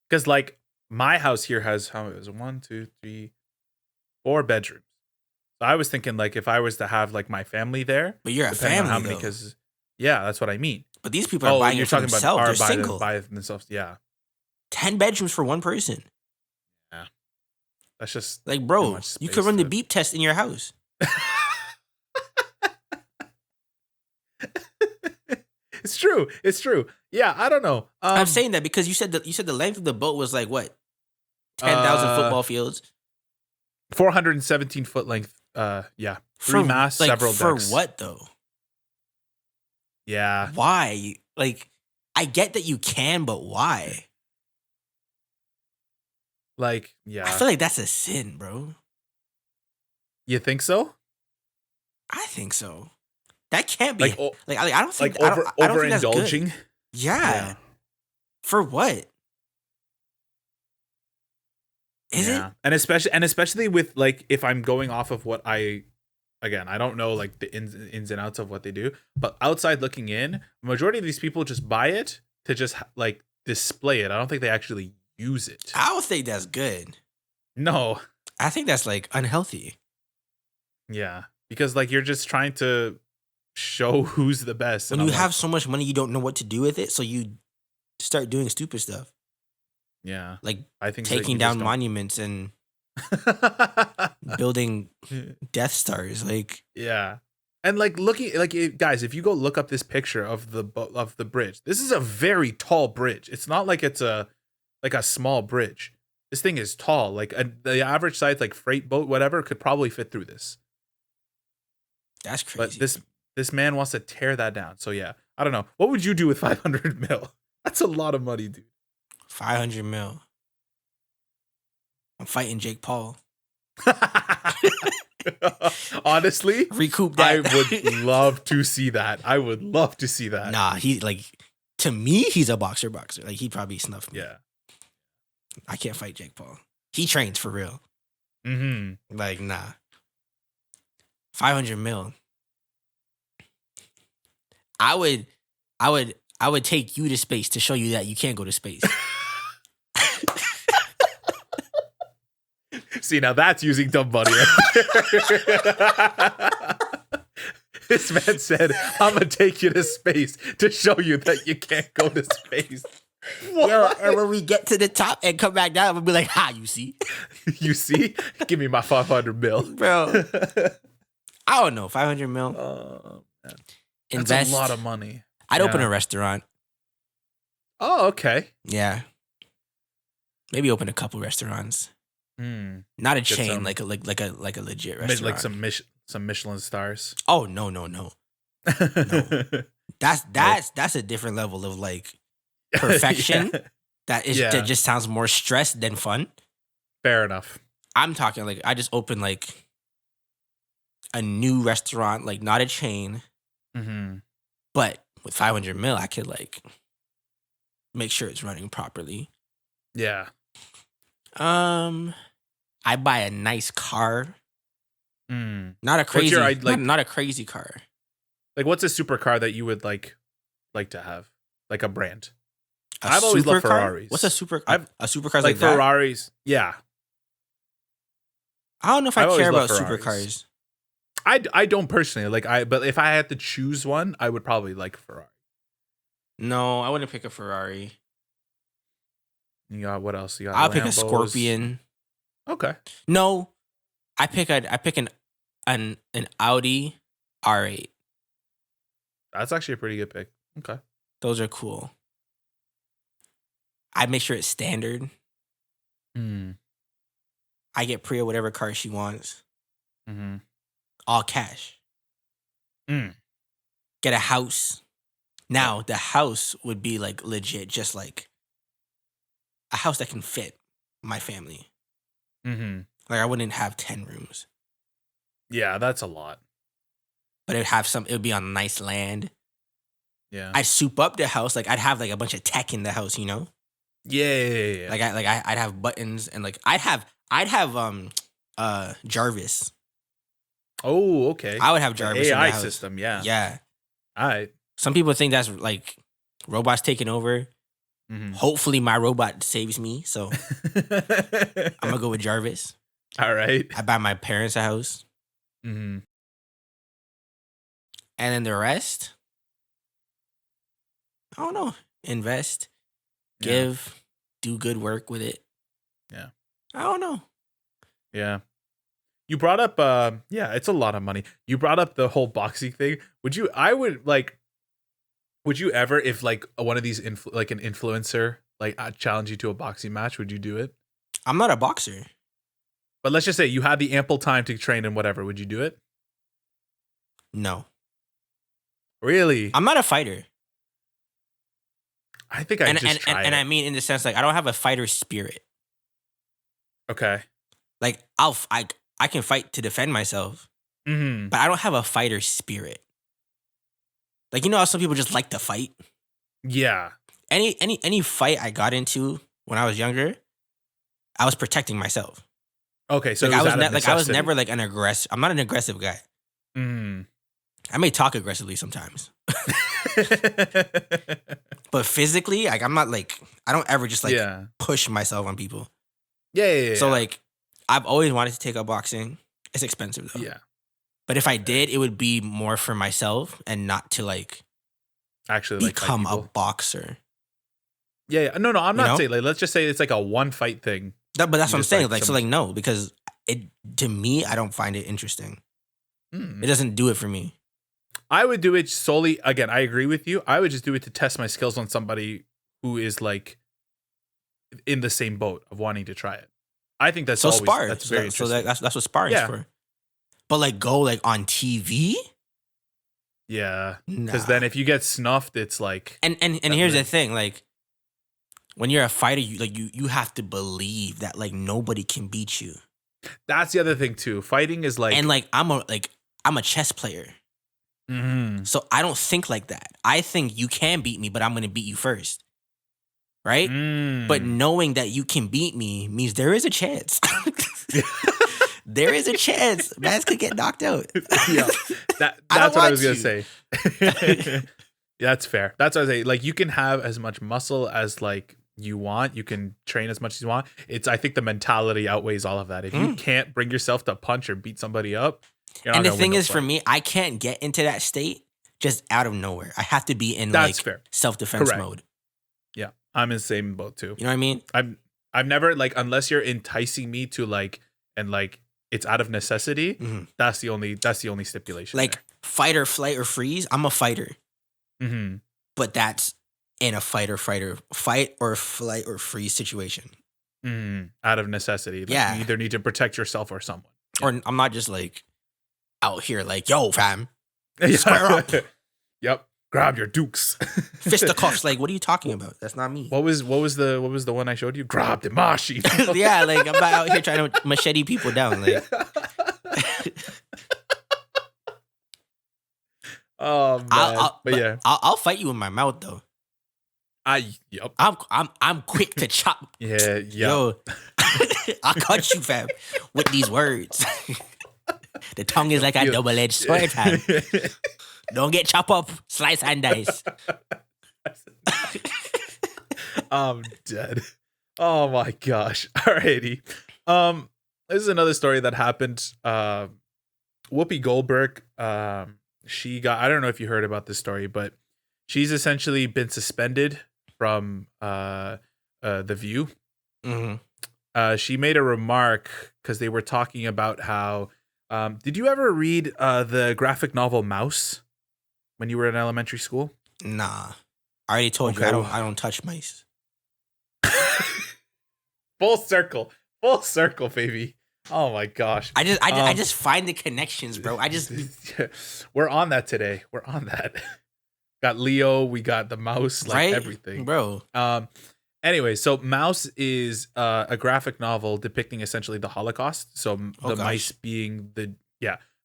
Speaker 1: Because, like, my house here has, how many? 1, 2, 3, 4 bedrooms. So I was thinking, like, if I was to have, like, my family there.
Speaker 2: But you're a family, though.
Speaker 1: Because, yeah, that's what I mean.
Speaker 2: But these people are buying it for themselves. They're single.
Speaker 1: Buy it themselves. Yeah.
Speaker 2: 10 bedrooms for one person.
Speaker 1: Yeah. That's just
Speaker 2: like, bro, you could run the beep test in your house.
Speaker 1: It's true. Yeah, I don't know.
Speaker 2: I'm saying that because you said the length of the boat was like what? 10,000 football fields.
Speaker 1: 417 foot length. Yeah. 3 masts, like, several decks.
Speaker 2: For what though?
Speaker 1: Yeah.
Speaker 2: Why? Like, I get that you can, but why?
Speaker 1: Like, yeah.
Speaker 2: I feel like that's a sin, bro.
Speaker 1: You think so?
Speaker 2: I think so. That can't be. Like I don't think.
Speaker 1: Like
Speaker 2: I don't think
Speaker 1: that's overindulging.
Speaker 2: Good. Yeah. For what? Is it?
Speaker 1: And especially with like if I'm going off of what I don't know like the ins and outs of what they do, but outside looking in, majority of these people just buy it to just like display it. I don't think they actually use it.
Speaker 2: I don't think that's good.
Speaker 1: No.
Speaker 2: I think that's like unhealthy.
Speaker 1: Yeah. Because like you're just trying to show who's the best.
Speaker 2: When you have so much money, you don't know what to do with it, so you start doing stupid stuff.
Speaker 1: Yeah.
Speaker 2: Like
Speaker 1: I think
Speaker 2: taking down monuments and building Death Stars. Like,
Speaker 1: yeah. And like looking like guys, if you go look up this picture of the bridge, this is a very tall bridge. It's not like it's a small bridge. This thing is tall. Like the average size like freight boat, whatever, could probably fit through this.
Speaker 2: That's crazy.
Speaker 1: But this man wants to tear that down. So yeah, I don't know. What would you do with 500 mil? That's a lot of money, dude.
Speaker 2: 500 mil. I'm fighting Jake Paul.
Speaker 1: Honestly,
Speaker 2: recoup that.
Speaker 1: I would love to see that. I would love to see that.
Speaker 2: Nah, to me, he's a boxer. Like, he'd probably snuff me.
Speaker 1: Yeah.
Speaker 2: I can't fight Jake Paul. He trains for real.
Speaker 1: Mm-hmm.
Speaker 2: Like, nah. 500 mil. I would take you to space to show you that you can't go to space.
Speaker 1: See, now that's using dumb money. This man said, I'm going to take you to space to show you that you can't go to space.
Speaker 2: Yo, and when we get to the top and come back down, we'll be like, you see?
Speaker 1: You see? Give me my 500 mil.
Speaker 2: Bro. I don't know, 500 mil.
Speaker 1: Invest. That's a lot of money.
Speaker 2: I'd open a restaurant.
Speaker 1: Oh, okay.
Speaker 2: Yeah. Maybe open a couple restaurants. Not a chain, like a legit restaurant.
Speaker 1: Like some Michelin stars.
Speaker 2: Oh no. No. That's a different level of like perfection. That just sounds more stressed than fun.
Speaker 1: Fair enough.
Speaker 2: I'm talking like I just opened like a new restaurant, like not a chain. But with 500 mil, I could like make sure it's running properly.
Speaker 1: Yeah.
Speaker 2: I buy a nice car. Not a crazy, not a crazy car.
Speaker 1: Like, what's a supercar that you would like to have? Like a brand. I've always loved Ferraris.
Speaker 2: What's a supercar? A supercar like
Speaker 1: Ferraris.
Speaker 2: That?
Speaker 1: Yeah.
Speaker 2: I don't know if I care about supercars.
Speaker 1: I don't personally but if I had to choose one, I would probably like Ferrari.
Speaker 2: No, I wouldn't pick a Ferrari.
Speaker 1: You got what else? You got
Speaker 2: I'll pick a Scorpion.
Speaker 1: Okay.
Speaker 2: No, I pick an Audi R8.
Speaker 1: That's actually a pretty good pick. Okay.
Speaker 2: Those are cool. I make sure it's standard. I get Priya whatever car she wants. All cash. Get a house. Now, the house would be like legit, just like a house that can fit my family. Like, I wouldn't have 10 rooms.
Speaker 1: Yeah, that's a lot.
Speaker 2: But it would be on nice land.
Speaker 1: Yeah.
Speaker 2: I'd soup up the house. Like, I'd have like a bunch of tech in the house, you know?
Speaker 1: Yeah.
Speaker 2: I'd have buttons and like I'd have Jarvis.
Speaker 1: Oh, okay.
Speaker 2: I would have Jarvis.
Speaker 1: AI
Speaker 2: in the house.
Speaker 1: system, yeah.
Speaker 2: Yeah.
Speaker 1: All right.
Speaker 2: Some people think that's like robots taking over. Hopefully my robot saves me, so I'm gonna go with Jarvis.
Speaker 1: All right.
Speaker 2: I buy my parents a house. And then the rest, I don't know. Invest, give, do good work with it.
Speaker 1: Yeah.
Speaker 2: I don't know.
Speaker 1: Yeah. You brought up it's a lot of money. You brought up the whole boxing thing. Would you ever, if like one of these an influencer like challenge you to a boxing match, would you do it?
Speaker 2: I'm not a boxer.
Speaker 1: But let's just say you had the ample time to train and whatever, would you do it?
Speaker 2: No.
Speaker 1: Really?
Speaker 2: I'm not a fighter.
Speaker 1: I think I just try it.
Speaker 2: And I mean in the sense like I don't have a fighter spirit.
Speaker 1: Okay.
Speaker 2: Like I can fight to defend myself, but I don't have a fighter spirit. Like, you know how some people just like to fight?
Speaker 1: Yeah.
Speaker 2: Any fight I got into when I was younger, I was protecting myself.
Speaker 1: Okay, so
Speaker 2: like, I was never like an aggressive. I'm not an aggressive guy. I may talk aggressively sometimes, but physically, like I'm not like I don't ever just like push myself on people.
Speaker 1: Yeah.
Speaker 2: So like I've always wanted to take up boxing. It's expensive though.
Speaker 1: Yeah.
Speaker 2: But if I did, it would be more for myself and not to like
Speaker 1: actually
Speaker 2: become a boxer.
Speaker 1: Yeah. No, I'm not saying, like, let's just say it's like a one fight thing.
Speaker 2: But that's what I'm saying. Like, so like, no, because to me, I don't find it interesting. It doesn't do it for me.
Speaker 1: I would do it solely, again, I agree with you. I would just do it to test my skills on somebody who is like in the same boat of wanting to try it. I think that's always, spar. That's very interesting. So
Speaker 2: that's what sparring is for. But like go like on TV?
Speaker 1: Yeah. Because then if you get snuffed, it's like.
Speaker 2: And here's the thing, like when you're a fighter, you have to believe that like nobody can beat you.
Speaker 1: That's the other thing too. Fighting is like,
Speaker 2: and like I'm a chess player, so I don't think like that. I think you can beat me, but I'm gonna beat you first, right? But knowing that you can beat me means there is a chance. There is a chance Mans could get knocked out.
Speaker 1: Yeah, that's what I was gonna say. Yeah, that's fair. That's what I was saying. Like you can have as much muscle as like you want. You can train as much as you want. I think the mentality outweighs all of that. If you can't bring yourself to punch or beat somebody up, you're not
Speaker 2: and the thing is, for me, I can't get into that state just out of nowhere. I have to be in self-defense mode.
Speaker 1: Yeah, I'm in the same boat too.
Speaker 2: You know what I mean?
Speaker 1: I've never like, unless you're enticing me to like, and like it's out of necessity. That's the only stipulation.
Speaker 2: Like fight or flight or freeze. I'm a fighter. But that's in a fight or flight or freeze situation.
Speaker 1: Out of necessity. Like you either need to protect yourself or someone.
Speaker 2: Yeah. Or I'm not just like out here like, yo, fam, square up.
Speaker 1: Yep. Grab your dukes.
Speaker 2: Fisticuffs. Like, what are you talking about? That's not me.
Speaker 1: What was the one I showed you? Grab the mashi.
Speaker 2: Yeah, like I'm out here trying to machete people down. Like,
Speaker 1: oh man.
Speaker 2: I'll fight you in my mouth though.
Speaker 1: Yep.
Speaker 2: I'm quick to chop.
Speaker 1: Yeah.
Speaker 2: Yo, I'll cut you, fam, with these words. The tongue is like a double-edged sword, fam. Don't get chopped up, slice and dice.
Speaker 1: I'm dead. Oh my gosh. Alrighty. This is another story that happened. Whoopi Goldberg, she got, I don't know if you heard about this story, but she's essentially been suspended from The View. She made a remark because they were talking about how, did you ever read the graphic novel Mouse when you were in elementary school?
Speaker 2: Nah. I already told you I don't touch mice.
Speaker 1: Full circle, baby. Oh my gosh.
Speaker 2: I just find the connections, bro.
Speaker 1: We're on that today. We're on that. Got Leo, we got the mouse, like everything.
Speaker 2: Bro.
Speaker 1: Anyway, so Mouse is a graphic novel depicting essentially the Holocaust. So mice being the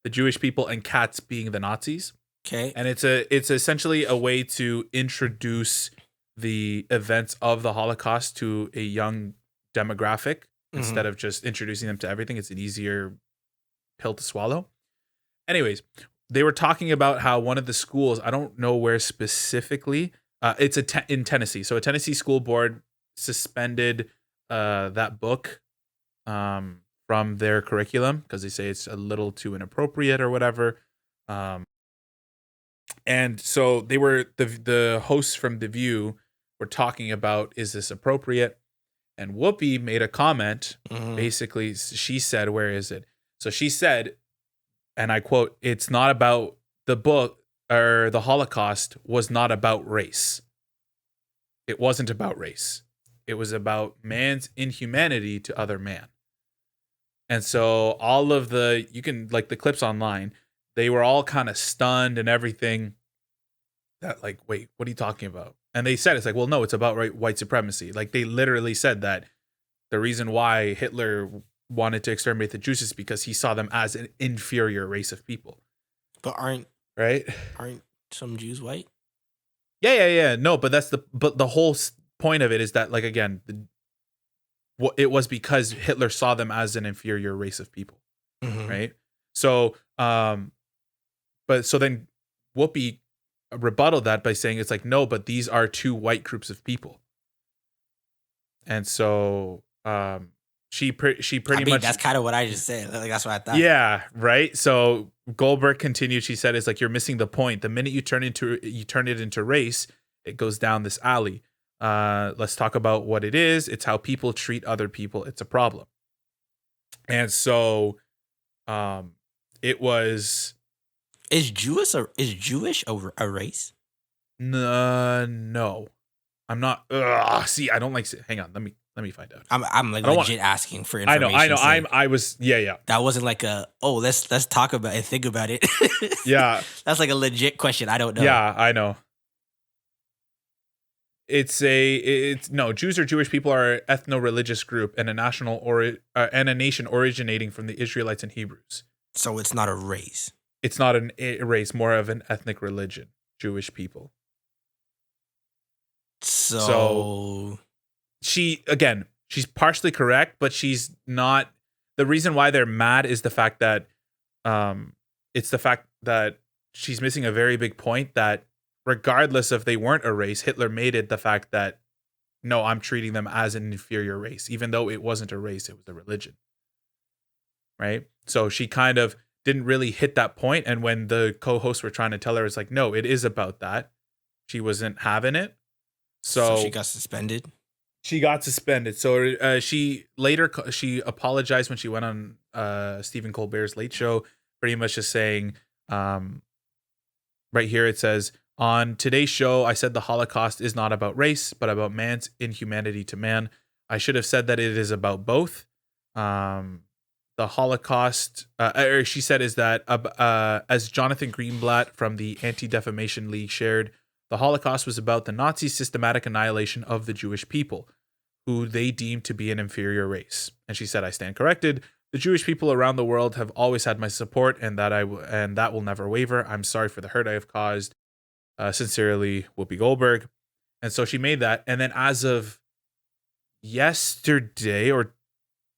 Speaker 1: Jewish people and cats being the Nazis.
Speaker 2: Okay.
Speaker 1: And it's essentially a way to introduce the events of the Holocaust to a young demographic instead of just introducing them to everything. It's an easier pill to swallow. Anyways, they were talking about how one of the schools, I don't know where specifically, it's in Tennessee. So a Tennessee school board suspended that book from their curriculum because they say it's a little too inappropriate or whatever. And so they were the hosts from The View were talking about, is this appropriate? And Whoopi made a comment. Basically, she said, where is it? So she said, and I quote, "It's not about the book, or the Holocaust was not about race. It wasn't about race. It was about man's inhumanity to other man." And so all of you can, like, the clips online, they were all kind of stunned and everything. That, like, wait, what are you talking about? And they said, it's like, well, no, it's about white supremacy. Like, they literally said that the reason why Hitler wanted to exterminate the Jews is because he saw them as an inferior race of people.
Speaker 2: But aren't some Jews white?
Speaker 1: Yeah. No, but the whole point of it is that, like, again, it was because Hitler saw them as an inferior race of people, right? So, so then Whoopi rebutted that by saying, it's like, no, but these are two white groups of people. And so she pretty much,
Speaker 2: that's kind of what I just said. Like, that's what I thought.
Speaker 1: Yeah, right. So Goldberg continued. She said, it's like, you're missing the point. The minute you turn it into race, it goes down this alley. Let's talk about what it is. It's how people treat other people. It's a problem. And so it was.
Speaker 2: Is Jewish a race?
Speaker 1: No, I'm not. See, I don't like. Hang on, let me find out.
Speaker 2: I'm like legit asking for information.
Speaker 1: I know. I was. Yeah.
Speaker 2: That wasn't like let's talk about it, think about it.
Speaker 1: Yeah,
Speaker 2: that's like a legit question. I don't know.
Speaker 1: Yeah, I know. It's no, Jews or Jewish people are an ethno-religious group and a nation originating from the Israelites and Hebrews.
Speaker 2: So it's not a race.
Speaker 1: It's not a race, more of an ethnic religion. Jewish people. So she's partially correct, but she's not. The reason why they're mad is the fact that she's missing a very big point, that regardless if they weren't a race, Hitler made it the fact that, no, I'm treating them as an inferior race, even though it wasn't a race, it was a religion. Right? So she kind of didn't really hit that point. And when the co-hosts were trying to tell her, it's like, no, it is about that. She wasn't having it. So
Speaker 2: she got suspended.
Speaker 1: So she apologized when she went on Stephen Colbert's Late Show, pretty much just saying, right here it says, on today's show, I said the Holocaust is not about race, but about man's inhumanity to man. I should have said that it is about both. The Holocaust, she said, is that as Jonathan Greenblatt from the Anti-Defamation League shared, the Holocaust was about the Nazi systematic annihilation of the Jewish people, who they deemed to be an inferior race. And she said, I stand corrected. The Jewish people around the world have always had my support, and that will never waver. I'm sorry for the hurt I have caused. Sincerely, Whoopi Goldberg. And so she made that. And then as of yesterday,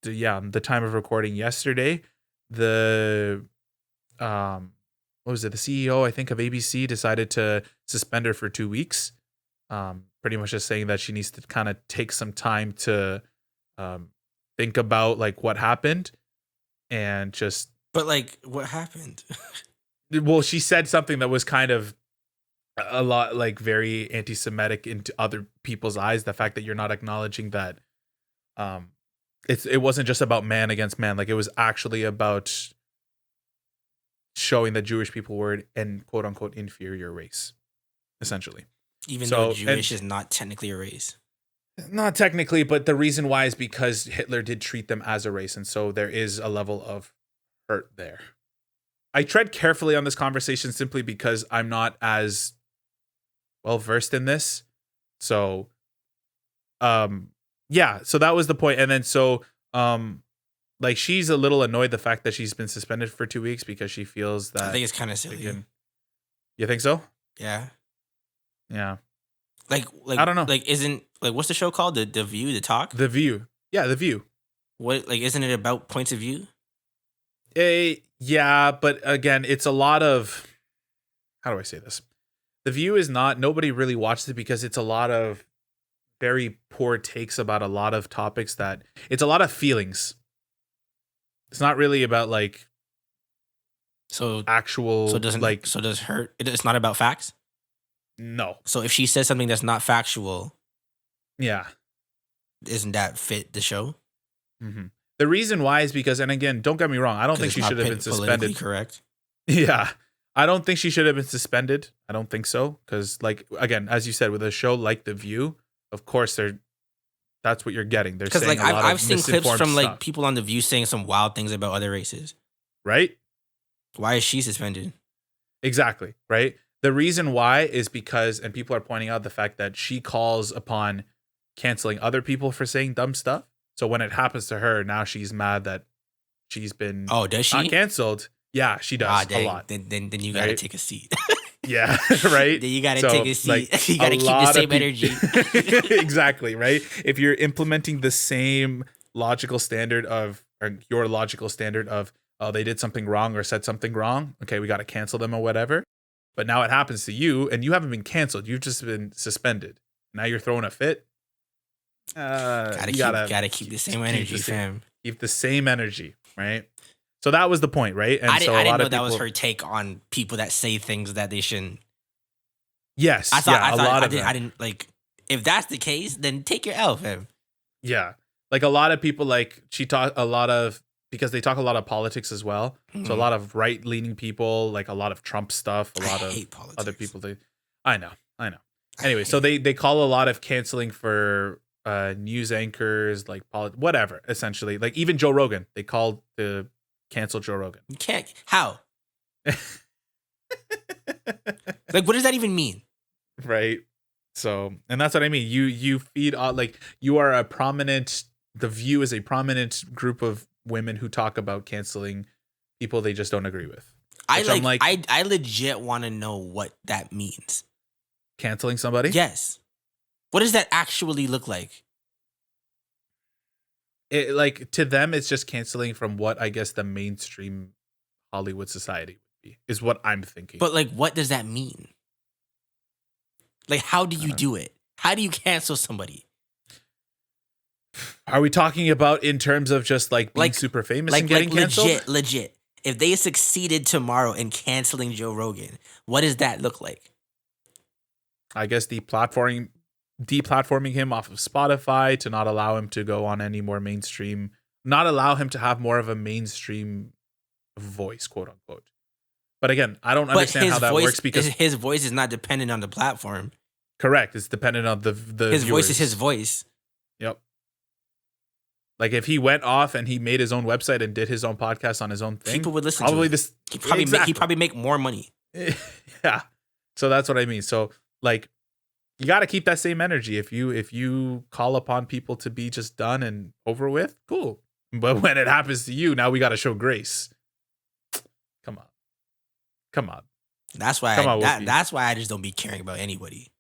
Speaker 1: the time of recording yesterday, the what was it? The CEO, I think, of ABC decided to suspend her for 2 weeks. Pretty much just saying that she needs to kind of take some time to think about like what happened and just.
Speaker 2: But like, what happened?
Speaker 1: Well, she said something that was kind of a lot like very anti-Semitic into other people's eyes. The fact that you're not acknowledging that it wasn't just about man against man. Like, it was actually about showing that Jewish people were an quote unquote inferior race, essentially.
Speaker 2: Even though Jewish is not technically a race.
Speaker 1: Not technically, but the reason why is because Hitler did treat them as a race. And so there is a level of hurt there. I tread carefully on this conversation simply because I'm not as well versed in this. So, yeah, so that was the point. And then like, she's a little annoyed the fact that she's been suspended for 2 weeks because she feels that.
Speaker 2: I think it's kind of silly.
Speaker 1: You think so?
Speaker 2: Yeah.
Speaker 1: Yeah.
Speaker 2: Like
Speaker 1: I don't know.
Speaker 2: Like, what's the show called? The View, The Talk?
Speaker 1: The View. Yeah, The View.
Speaker 2: What, like, isn't it about points of view?
Speaker 1: Yeah, but again, it's a lot of, how do I say this? The View is not, nobody really watches it because it's a lot of very poor takes about a lot of topics it's a lot of feelings. It's not really about like actual.
Speaker 2: So does it's not about facts?
Speaker 1: No.
Speaker 2: So if she says something that's not factual,
Speaker 1: yeah,
Speaker 2: isn't that fit the show?
Speaker 1: Mm-hmm. The reason why is because, and again, don't get me wrong, I don't think she should have been suspended.
Speaker 2: Correct.
Speaker 1: Yeah, I don't think she should have been suspended. I don't think so, because, like, again, as you said, with a show like The View, of course that's what you're getting. They're saying, like,
Speaker 2: I've seen clips from
Speaker 1: stuff.
Speaker 2: Like people on The View saying some wild things about other races.
Speaker 1: Right?
Speaker 2: Why is she suspended?
Speaker 1: Exactly. Right. The reason why is because, and people are pointing out the fact that she calls upon canceling other people for saying dumb stuff. So when it happens to her, now she's mad that she's been
Speaker 2: does she?
Speaker 1: Not canceled. Yeah, she does a lot.
Speaker 2: Then you gotta take a seat.
Speaker 1: Yeah, right.
Speaker 2: Then you gotta take a seat. Like, you gotta keep the same energy.
Speaker 1: Exactly, right. If you're implementing the same logical standard or your logical standard of, oh, they did something wrong or said something wrong, okay, we gotta cancel them or whatever. But now it happens to you, and you haven't been canceled. You've just been suspended. Now you're throwing a fit.
Speaker 2: Gotta keep the same energy, fam.
Speaker 1: Keep the same energy, right? So that was the point, right? And
Speaker 2: I didn't know that was her take on people that say things that they shouldn't.
Speaker 1: Yes,
Speaker 2: I didn't like. if that's the case, then take your L, fam.
Speaker 1: Yeah. Like a lot of people, like she talk a lot of, because they talk a lot of politics as well. Mm-hmm. So a lot of right leaning people, like a lot of Trump stuff, a lot of other people. I know. Anyway, so they call a lot of canceling for news anchors, like whatever, essentially. Like even Joe Rogan, they called to cancel Joe Rogan.
Speaker 2: You can't. How? Like, what does that even mean?
Speaker 1: Right. So, and that's what I mean. You feed on, like, you are a prominent, The View is a prominent group of women who talk about canceling people they just don't agree with.
Speaker 2: I legit want to know what that means.
Speaker 1: Canceling somebody?
Speaker 2: Yes. What does that actually look like?
Speaker 1: It, like, to them, it's just canceling from what I guess the mainstream Hollywood society would be, is what I'm thinking.
Speaker 2: But like, what does that mean? Like, how do you do it? How do you cancel somebody?
Speaker 1: Are we talking about in terms of just like being super famous and getting canceled?
Speaker 2: Legit. If they succeeded tomorrow in canceling Joe Rogan, what does that look like?
Speaker 1: I guess deplatforming him off of Spotify to not allow him to go on any more mainstream, not allow him to have more of a mainstream voice, quote unquote. But again, I don't understand how that works, because
Speaker 2: his voice is not dependent on the platform.
Speaker 1: Correct. It's dependent on the
Speaker 2: his viewers. Voice is his voice.
Speaker 1: Yep. Like if he went off and he made his own website and did his own podcast on his own thing,
Speaker 2: people would listen to it. He'd probably make more money.
Speaker 1: Yeah. So that's what I mean. So like, you got to keep that same energy. If you call upon people to be just done and over with, cool. But when it happens to you, now we got to show grace. Come on.
Speaker 2: That's why I just don't be caring about anybody.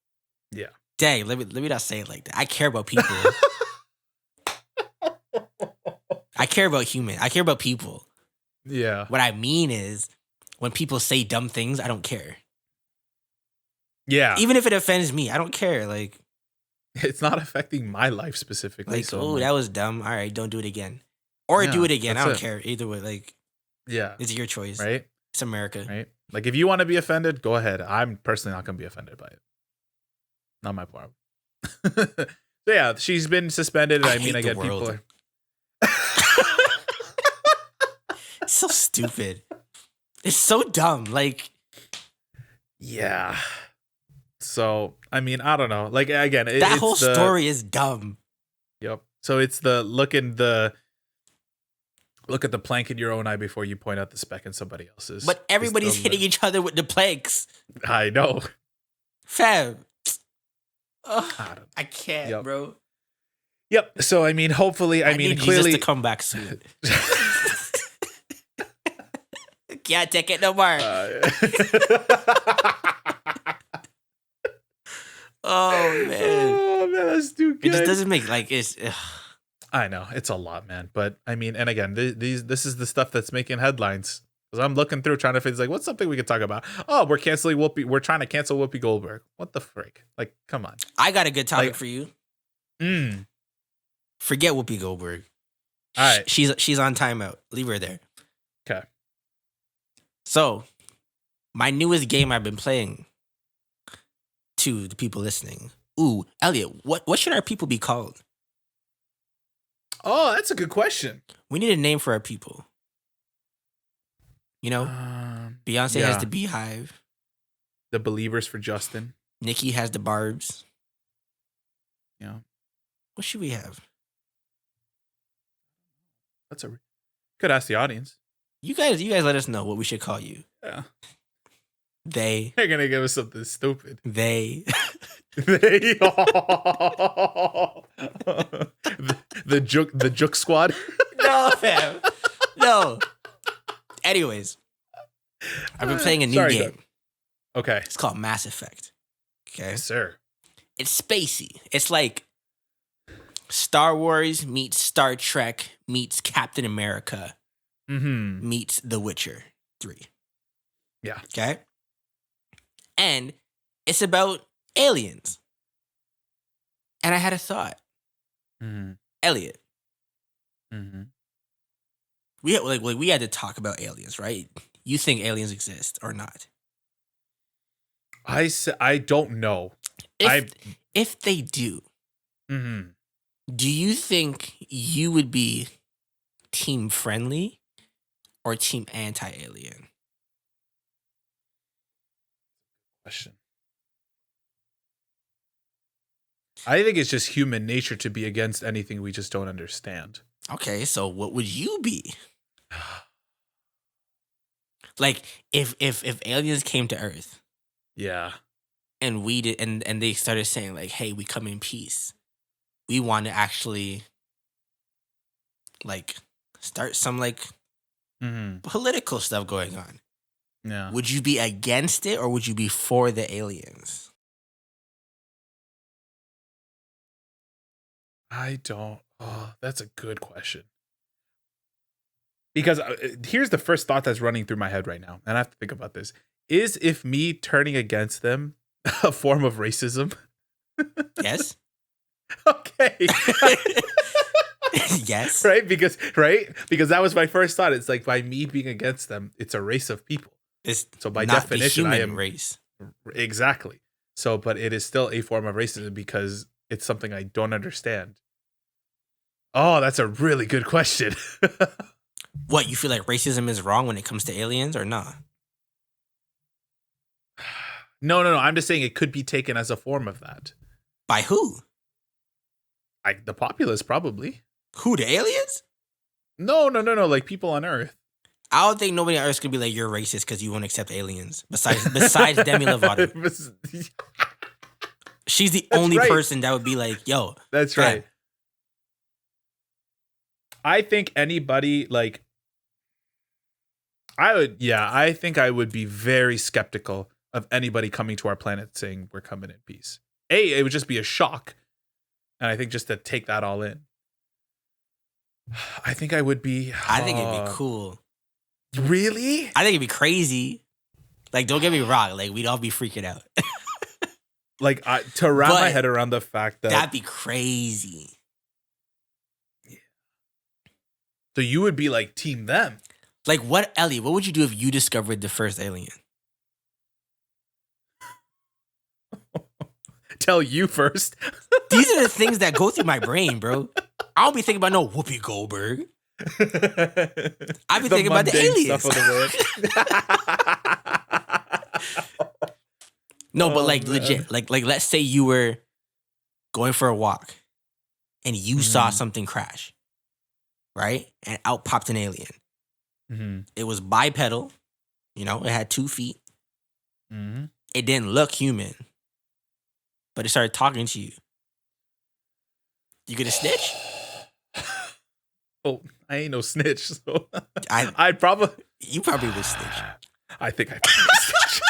Speaker 1: Yeah.
Speaker 2: Dang, let me not say it like that. I care about people. I care about human. I care about people.
Speaker 1: Yeah.
Speaker 2: What I mean is, when people say dumb things, I don't care.
Speaker 1: Yeah.
Speaker 2: Even if it offends me, I don't care. Like,
Speaker 1: it's not affecting my life specifically.
Speaker 2: Like, so that was dumb. All right, don't do it again. Or do it again. I don't care. Either way, like,
Speaker 1: yeah,
Speaker 2: it's your choice.
Speaker 1: Right?
Speaker 2: It's America.
Speaker 1: Right? Like, if you want to be offended, go ahead. I'm personally not going to be offended by it. Not my problem. So yeah, she's been suspended. I mean, I get people are...
Speaker 2: It's so stupid. It's so dumb. Like,
Speaker 1: yeah. So, I mean, I don't know. Like, again,
Speaker 2: that whole story is dumb.
Speaker 1: Yep. So it's the look at the plank in your own eye before you point out the speck in somebody else's.
Speaker 2: But everybody's hitting each other with the planks.
Speaker 1: I know.
Speaker 2: Fam. I can't, bro.
Speaker 1: Yep. So, I mean, hopefully, I mean, clearly
Speaker 2: Jesus to come back soon. Can't take it no more. Oh man,
Speaker 1: that's too good.
Speaker 2: It just doesn't make it's.
Speaker 1: I know it's a lot, man. But I mean, and again, this is the stuff that's making headlines. Because I'm looking through trying to figure like what's something we could talk about. Oh, we're canceling Whoopi. We're trying to cancel Whoopi Goldberg. What the frick? Like, come on.
Speaker 2: I got a good topic for you. Forget Whoopi Goldberg.
Speaker 1: All right,
Speaker 2: she's on timeout. Leave her there.
Speaker 1: Okay.
Speaker 2: So, my newest game I've been playing. To the people listening. Ooh, Eliott, what should our people be called?
Speaker 1: Oh, that's a good question.
Speaker 2: We need a name for our people. You know, Beyonce has the Beehive.
Speaker 1: The Believers for Justin.
Speaker 2: Nicki has the Barbs.
Speaker 1: Yeah.
Speaker 2: What should we have?
Speaker 1: Could ask the audience.
Speaker 2: You guys let us know what we should call you.
Speaker 1: Yeah.
Speaker 2: They're
Speaker 1: gonna give us something stupid.
Speaker 2: They
Speaker 1: the Juke Squad.
Speaker 2: No, fam. No. Anyways, I've been playing a new game.
Speaker 1: Okay.
Speaker 2: It's called Mass Effect. Okay.
Speaker 1: Yes, sir.
Speaker 2: It's spacey. It's like Star Wars meets Star Trek meets Captain America meets The Witcher 3.
Speaker 1: Yeah.
Speaker 2: Okay. And it's about aliens. And I had a thought. Eliott. We had to talk about aliens, right? You think aliens exist or not?
Speaker 1: I don't know.
Speaker 2: if they do,
Speaker 1: Mm-hmm.
Speaker 2: do you think you would be team friendly or team anti-alien?
Speaker 1: Question. I think it's just human nature to be against anything we just don't understand.
Speaker 2: Okay, so what would you be? Like if aliens came to Earth
Speaker 1: Yeah.
Speaker 2: and we did and they started saying like, hey, we come in peace. We want to actually like start some like political stuff going on.
Speaker 1: Yeah.
Speaker 2: Would you be against it or would you be for the aliens?
Speaker 1: I don't. Oh, that's a good question. Because here's the first thought that's running through my head right now, and I have to think about this. Is if me turning against them a form of racism?
Speaker 2: Yes.
Speaker 1: Okay.
Speaker 2: Yes.
Speaker 1: Right? Because that was my first thought. It's like by me being against them, it's a race of people.
Speaker 2: It's
Speaker 1: so by
Speaker 2: not
Speaker 1: definition,
Speaker 2: the
Speaker 1: I
Speaker 2: human
Speaker 1: am
Speaker 2: race.
Speaker 1: Exactly. So, but it is still a form of racism because it's something I don't understand. Oh, that's a really good question.
Speaker 2: What, you feel like racism is wrong when it comes to aliens or not?
Speaker 1: No. I'm just saying it could be taken as a form of that.
Speaker 2: By who?
Speaker 1: The populace, probably.
Speaker 2: Who, the aliens?
Speaker 1: No. Like people on Earth.
Speaker 2: I don't think nobody on Earth could be like, you're racist because you won't accept aliens. Besides Demi Lovato. She's the only person that would be like, yo.
Speaker 1: That's right. I think anybody like I think I would be very skeptical of anybody coming to our planet saying we're coming in peace. It would just be a shock. And I think just to take that all in. I think I would be.
Speaker 2: I think it'd be cool.
Speaker 1: Really?
Speaker 2: I think it'd be crazy. Like, don't get me wrong. Like, we'd all be freaking out.
Speaker 1: Like, to wrap my head around the fact that
Speaker 2: that'd be crazy.
Speaker 1: Yeah. So you would be like team them.
Speaker 2: Like, what, Elliot? What would you do if you discovered the first alien?
Speaker 1: Tell you first.
Speaker 2: These are the things that go through my brain, bro. I don't be thinking about no Whoopi Goldberg. I be thinking about the aliens. No, but like legit, like let's say you were going for a walk and you saw something crash, right? And out popped an alien.
Speaker 1: Mm-hmm.
Speaker 2: It was bipedal, it had 2 feet.
Speaker 1: Mm-hmm.
Speaker 2: It didn't look human, but it started talking to you. You gonna snitch?
Speaker 1: Oh, I ain't no snitch, so
Speaker 2: I'd probably you probably would snitch.
Speaker 1: I think I probably snitch.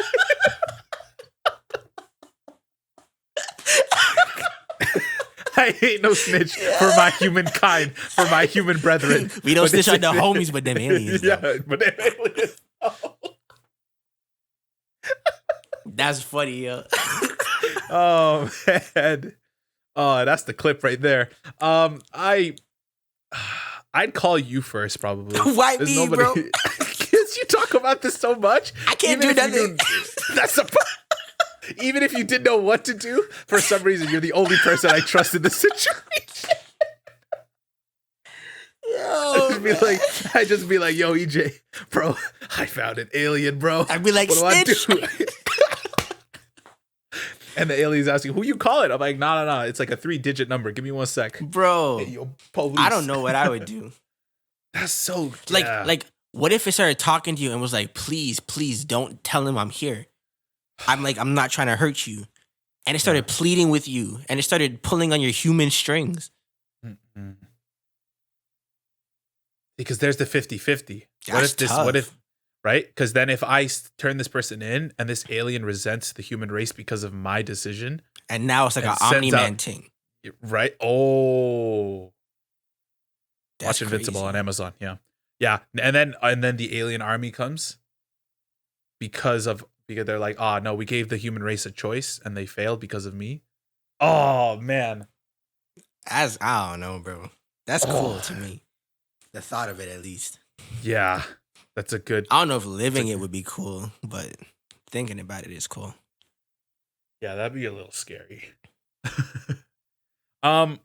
Speaker 1: I ain't no snitch for my humankind, for my human brethren.
Speaker 2: We don't snitch on the homies, but them aliens. Though.
Speaker 1: Yeah, but them aliens.
Speaker 2: That's funny, yo.
Speaker 1: Oh man. Oh, that's the clip right there. I'd call you first, probably.
Speaker 2: Why me, bro?
Speaker 1: Because you talk about this so much.
Speaker 2: I can't do nothing.
Speaker 1: That's a. Even if you didn't know what to do, for some reason, you're the only person I trust in this situation. I'd just be like, yo, EJ, bro, I found an alien, bro.
Speaker 2: I'd be like,
Speaker 1: what
Speaker 2: snitch.
Speaker 1: do I do? And the alien's asking, who you call it? I'm like, no. It's like a 3-digit number. Give me 1 sec.
Speaker 2: Bro,
Speaker 1: hey, yo, police.
Speaker 2: I don't know what I would do.
Speaker 1: That's so...
Speaker 2: Like, what if it started talking to you and was like, please don't tell him I'm here. I'm like, I'm not trying to hurt you. And it started pleading with you. And it started pulling on your human strings.
Speaker 1: Mm-mm. Because there's the 50-50.
Speaker 2: Tough.
Speaker 1: What if... Right? Because then if I turn this person in and this alien resents the human race because of my decision.
Speaker 2: And now it's like an Omni-Man thing.
Speaker 1: Right? Oh.
Speaker 2: That's
Speaker 1: Watch Invincible on Amazon. Yeah. Yeah. And then the alien army comes because they're like, oh, no, we gave the human race a choice and they failed because of me. Oh, man.
Speaker 2: I don't know, bro. That's cool to me. The thought of it, at least.
Speaker 1: Yeah. That's a good...
Speaker 2: I don't know if living it would be cool, but thinking about it is cool.
Speaker 1: Yeah, that'd be a little scary. I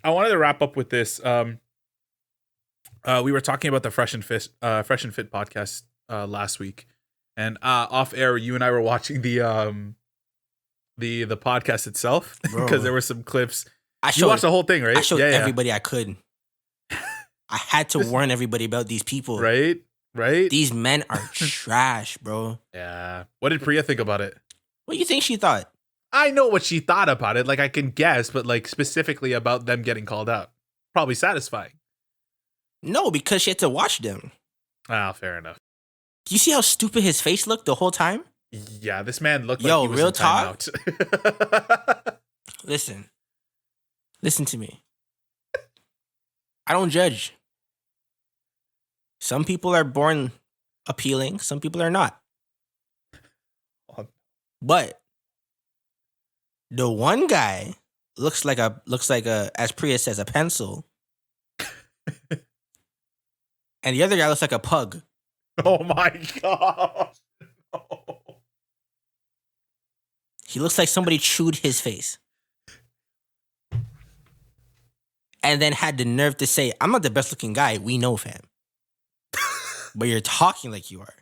Speaker 1: wanted to wrap up with this. We were talking about the Fresh and Fit podcast last week, and off air, you and I were watching the podcast itself because there were some clips. You watched the whole thing, right?
Speaker 2: I showed everybody I could. I had to warn everybody about these people.
Speaker 1: Right?
Speaker 2: These men are trash, bro.
Speaker 1: Yeah. What did Priya think about it?
Speaker 2: What do you think she thought?
Speaker 1: I know what she thought about it. Like, I can guess, but like specifically about them getting called out. Probably satisfying.
Speaker 2: No, because she had to watch them.
Speaker 1: Ah, fair enough.
Speaker 2: Do you see how stupid his face looked the whole time?
Speaker 1: Yeah, this man looked like he was
Speaker 2: real
Speaker 1: in
Speaker 2: talk.
Speaker 1: timeout.
Speaker 2: Listen to me. I don't judge. Some people are born appealing. Some people are not. But the one guy looks like a, as Priya says, a pencil. And the other guy looks like a pug.
Speaker 1: Oh my god. No.
Speaker 2: He looks like somebody chewed his face. And then had the nerve to say, I'm not the best looking guy. We know, fam. But you're talking like you are.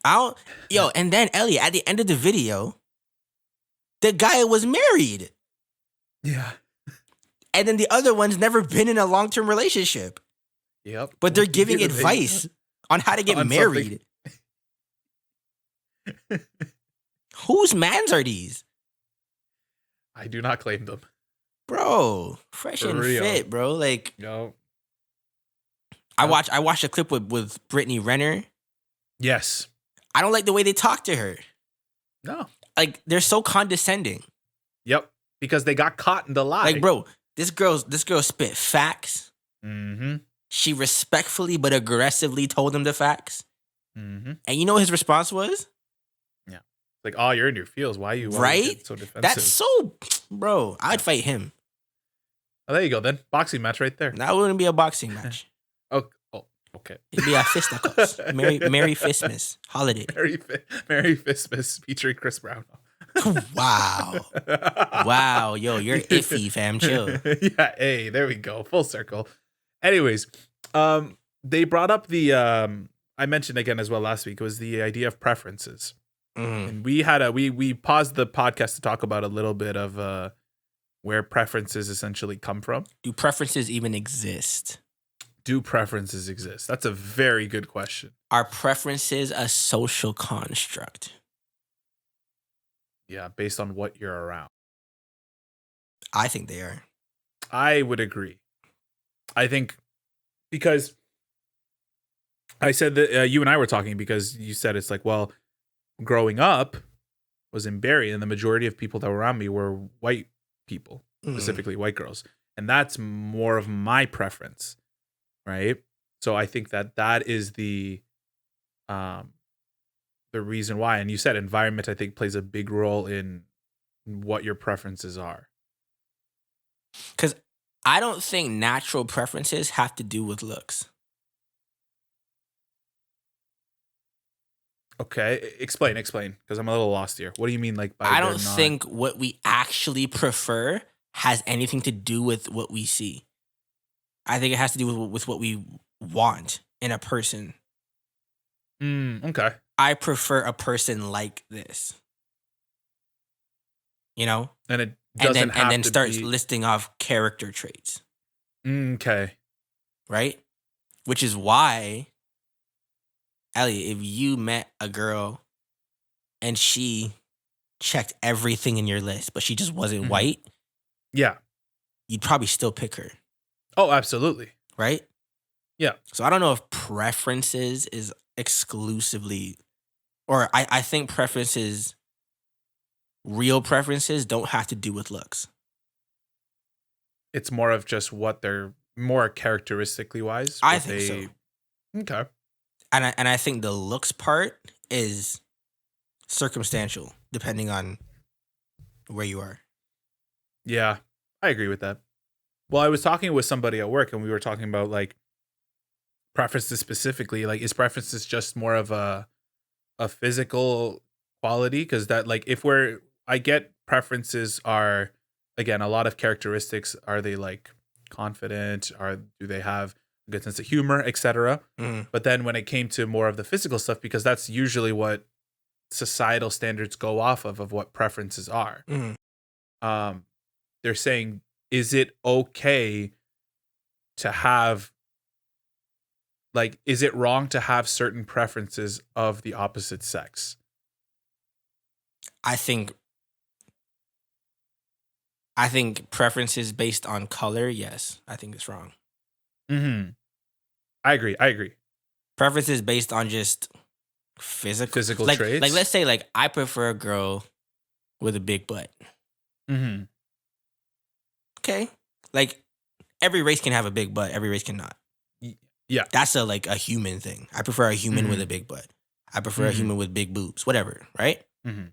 Speaker 2: And then Eliott, at the end of the video, the guy was married.
Speaker 1: Yeah.
Speaker 2: And then the other one's never been in a long-term relationship.
Speaker 1: Yep.
Speaker 2: But they're giving advice on how to get married. Whose mans are these?
Speaker 1: I do not claim them.
Speaker 2: Bro, fresh and fit, bro. Like,
Speaker 1: no.
Speaker 2: I watched a clip with Brittany Renner.
Speaker 1: Yes.
Speaker 2: I don't like the way they talk to her.
Speaker 1: No.
Speaker 2: Like, they're so condescending.
Speaker 1: Yep. Because they got caught in the lie.
Speaker 2: Like, bro, this girl spit facts.
Speaker 1: Mm-hmm.
Speaker 2: She respectfully but aggressively told him the facts.
Speaker 1: Mm-hmm.
Speaker 2: And you know what his response was?
Speaker 1: Yeah. Like, oh, you're in your feels. Why are you
Speaker 2: right?
Speaker 1: So defensive?
Speaker 2: That's so, bro, I'd fight him.
Speaker 1: Oh, there you go then. Boxing match right there.
Speaker 2: That wouldn't be a boxing match.
Speaker 1: Oh, okay.
Speaker 2: It'd be a fisticuffs. Merry Fistmas holiday.
Speaker 1: Merry Fistmas featuring Chris Brown.
Speaker 2: Wow. Yo, you're iffy, fam. Chill.
Speaker 1: Yeah, hey, there we go. Full circle. Anyways, they brought up the I mentioned again as well last week, it was the idea of preferences.
Speaker 2: Mm.
Speaker 1: And we paused the podcast to talk about a little bit of where preferences essentially come from.
Speaker 2: Do preferences even exist?
Speaker 1: Do preferences exist? That's a very good question.
Speaker 2: Are preferences a social construct?
Speaker 1: Yeah, based on what you're around.
Speaker 2: I think they are.
Speaker 1: I would agree. I think because I said that you and I were talking because you said it's like, well, growing up was in Barrie and the majority of people that were around me were white people, specifically white girls. And that's more of my preference, right? So I think that is the reason why. And you said environment, I think, plays a big role in what your preferences are.
Speaker 2: Because I don't think natural preferences have to do with looks.
Speaker 1: Okay, explain, because I'm a little lost here. What do you mean, like, by
Speaker 2: I don't think what we actually prefer has anything to do with what we see. I think it has to do with what we want in a person.
Speaker 1: Okay.
Speaker 2: I prefer a person like this. You know?
Speaker 1: And it doesn't have to
Speaker 2: and then starts
Speaker 1: be...
Speaker 2: listing off character traits.
Speaker 1: Okay.
Speaker 2: Right? Which is why, Eliott, if you met a girl and she checked everything in your list, but she just wasn't white,
Speaker 1: yeah,
Speaker 2: you'd probably still pick her.
Speaker 1: Oh, absolutely.
Speaker 2: Right?
Speaker 1: Yeah.
Speaker 2: So I don't know if preferences is exclusively, or I think preferences, real preferences, don't have to do with looks.
Speaker 1: It's more of just what they're more characteristically wise.
Speaker 2: I think so.
Speaker 1: Okay.
Speaker 2: And I think the looks part is circumstantial, depending on where you are.
Speaker 1: Yeah, I agree with that. Well, I was talking with somebody at work, and we were talking about, like, preferences specifically. Like, is preferences just more of a physical quality? Because that, like, if we're I get preferences are, again, a lot of characteristics. Are they like confident? Do they have a good sense of humor, etc.?
Speaker 2: Mm-hmm.
Speaker 1: But then when it came to more of the physical stuff, because that's usually what societal standards go off of what preferences are.
Speaker 2: Mm-hmm.
Speaker 1: They're saying, is it okay to have, like, is it wrong to have certain preferences of the opposite sex?
Speaker 2: I think preferences based on color, yes, I think it's wrong.
Speaker 1: Mm-hmm. I agree.
Speaker 2: Preferences based on just physical
Speaker 1: traits.
Speaker 2: Like let's say like I prefer a girl with a big butt.
Speaker 1: Mm-hmm.
Speaker 2: Okay. Like every race can have a big butt, every race cannot.
Speaker 1: Yeah.
Speaker 2: That's a human thing. I prefer a human with a big butt. I prefer a human with big boobs, whatever, right?
Speaker 1: Mm-hmm.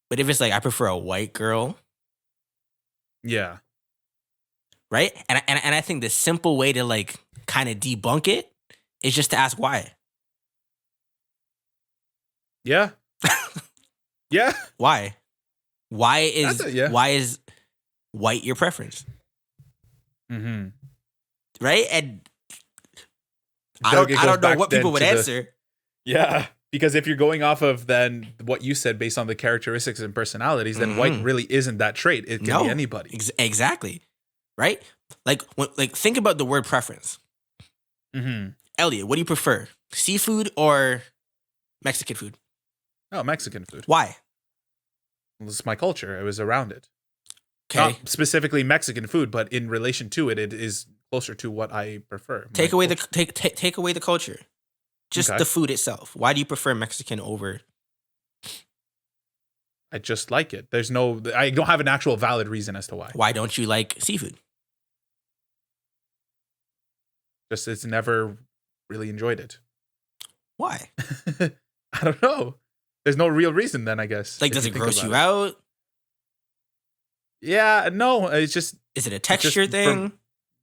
Speaker 2: But if it's like I prefer a white girl,
Speaker 1: yeah,
Speaker 2: right? And I think the simple way to like kind of debunk it is just to ask why.
Speaker 1: Yeah. Yeah.
Speaker 2: Why? Why is white your preference?
Speaker 1: Mm-hmm.
Speaker 2: Right? And I don't know what people would answer.
Speaker 1: Yeah. Because if you're going off of then what you said based on the characteristics and personalities, then white really isn't that trait. It can be anybody.
Speaker 2: Exactly. Right? Like think about the word preference.
Speaker 1: Mm-hmm.
Speaker 2: Eliott, what do you prefer? Seafood or Mexican food?
Speaker 1: Oh, Mexican food.
Speaker 2: Why?
Speaker 1: Well, it's my culture. I was around it.
Speaker 2: Okay.
Speaker 1: Not specifically Mexican food, but in relation to it, it is closer to what I prefer.
Speaker 2: Take away the culture. Just the food itself. Why do you prefer Mexican over?
Speaker 1: I just like it. I don't have an actual valid reason as to why.
Speaker 2: Why don't you like seafood?
Speaker 1: Just it's never really enjoyed it.
Speaker 2: Why?
Speaker 1: I don't know. There's no real reason then, I guess.
Speaker 2: Like, does it gross you out?
Speaker 1: Yeah, no. It's just.
Speaker 2: Is it a texture thing?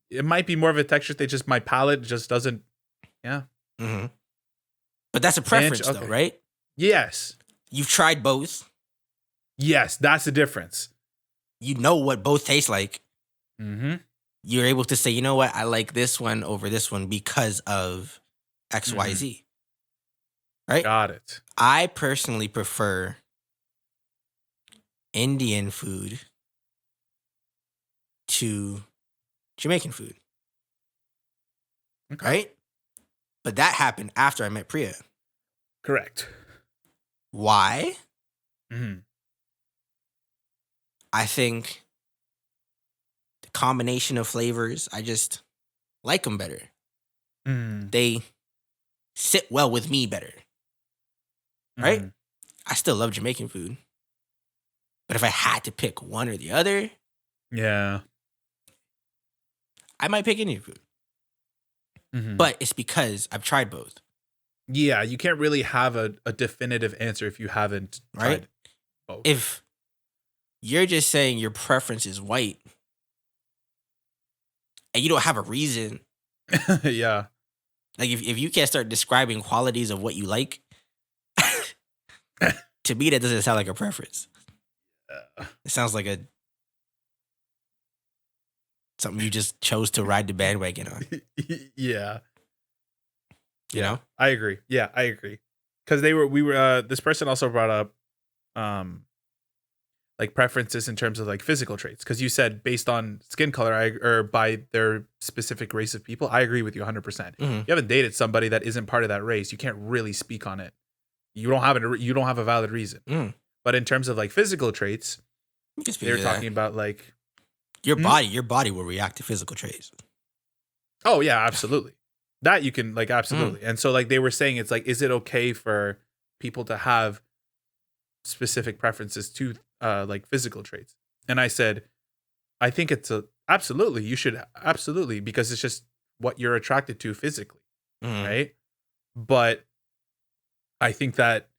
Speaker 1: It might be more of a texture thing. Just my palate just doesn't. Yeah.
Speaker 2: Mm-hmm. But that's a preference, though, right?
Speaker 1: Yes.
Speaker 2: You've tried both.
Speaker 1: Yes, that's the difference.
Speaker 2: You know what both taste like.
Speaker 1: Mm-hmm.
Speaker 2: You're able to say, you know what, I like this one over this one because of X, Y, Z. Right?
Speaker 1: Got it.
Speaker 2: I personally prefer Indian food to Jamaican food.
Speaker 1: Okay.
Speaker 2: Right? But that happened after I met Priya.
Speaker 1: Correct.
Speaker 2: Why?
Speaker 1: Mm-hmm.
Speaker 2: I think the combination of flavors, I just like them better.
Speaker 1: Mm.
Speaker 2: They sit well with me better. Right? I still love Jamaican food. But if I had to pick one or the other,
Speaker 1: yeah,
Speaker 2: I might pick Indian food.
Speaker 1: Mm-hmm.
Speaker 2: But it's because I've tried both.
Speaker 1: Yeah, you can't really have a definitive answer if you haven't tried both.
Speaker 2: If you're just saying your preference is white and you don't have a reason.
Speaker 1: Yeah.
Speaker 2: Like if you can't start describing qualities of what you like, to me that doesn't sound like a preference. It sounds like something you just chose to ride the bandwagon on.
Speaker 1: Yeah.
Speaker 2: You know?
Speaker 1: I agree. Yeah, I agree. Because this person also brought up like preferences in terms of like physical traits. Because you said based on skin color or by their specific race of people. I agree with you 100%.
Speaker 2: Mm-hmm.
Speaker 1: You haven't dated somebody that isn't part of that race. You can't really speak on it. You don't have a valid reason.
Speaker 2: Mm.
Speaker 1: But in terms of like physical traits, they're talking about like
Speaker 2: your body will react to physical traits.
Speaker 1: Oh yeah, absolutely. That you can like absolutely. And so like they were saying it's like, is it okay for people to have specific preferences to like physical traits? And I said, I think it's absolutely, you should absolutely, because it's just what you're attracted to physically. Right? But I think that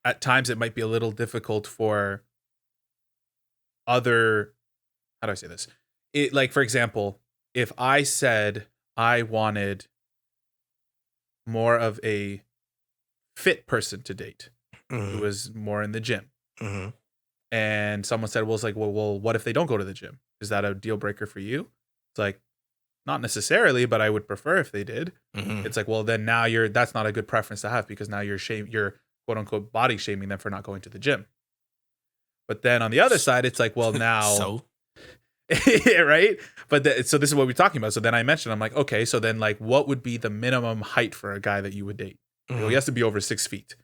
Speaker 1: at times it might be a little difficult for other, how do I say this? It, like, for example, if I said I wanted more of a fit person to date who was more in the gym, and someone said, well, it's like, well, what if they don't go to the gym? Is that a deal breaker for you? It's like, not necessarily, but I would prefer if they did.
Speaker 2: Mm-hmm.
Speaker 1: It's like, well, then now that's not a good preference to have, because now you're quote unquote body shaming them for not going to the gym. But then on the other side, it's like, well, now,
Speaker 2: so
Speaker 1: right? But so this is what we're talking about. So then I mentioned, I'm like, okay, so then like, what would be the minimum height for a guy that you would date? Well, he has to be over 6 feet.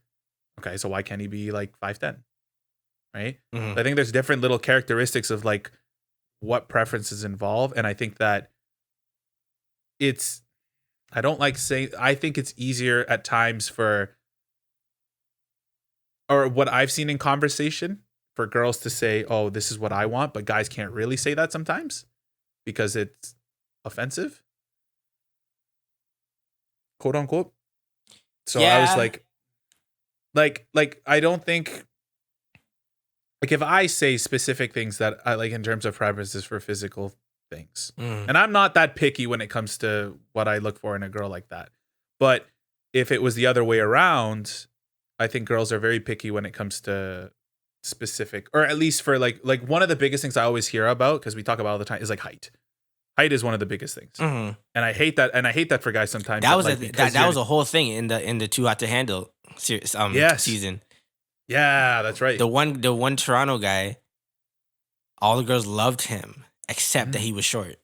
Speaker 1: Okay, so why can't he be like 5'10"? Right?
Speaker 2: Mm-hmm.
Speaker 1: I think there's different little characteristics of like what preferences involve, and I think that I think it's easier at times or what I've seen in conversation, for girls to say, oh, this is what I want, but guys can't really say that sometimes because it's offensive, quote unquote. So I was like, I don't think, like, if I say specific things that I like in terms of preferences for physical things, and I'm not that picky when it comes to what I look for in a girl like that, but if it was the other way around, I think girls are very picky when it comes to specific, or at least for like one of the biggest things I always hear about, because we talk about all the time, is like height. Height is one of the biggest things, and I hate that. And I hate that for guys sometimes.
Speaker 2: That was that was a whole thing in the Too Hot to Handle season.
Speaker 1: Yeah, that's right.
Speaker 2: The one Toronto guy, all the girls loved him except that he was short.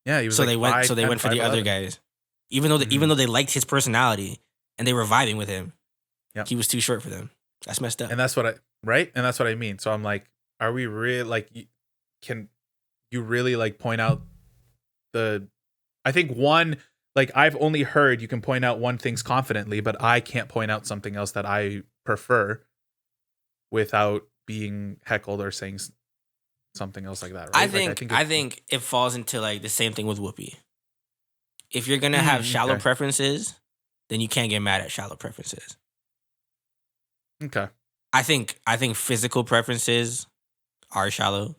Speaker 1: Yeah, he was.
Speaker 2: So
Speaker 1: like
Speaker 2: they went for the other guys, even though they liked his personality and they were vibing with him. Yep. He was too short for them. That's messed up.
Speaker 1: And that's what I mean. So I'm like, are we really like? Can you really like point out I think one, like, I've only heard you can point out one things confidently, but I can't point out something else that I prefer without being heckled or saying something else like that. Right?
Speaker 2: I think it falls into like the same thing with Whoopi. If you're gonna have shallow preferences, then you can't get mad at shallow preferences.
Speaker 1: Okay.
Speaker 2: I think physical preferences are shallow.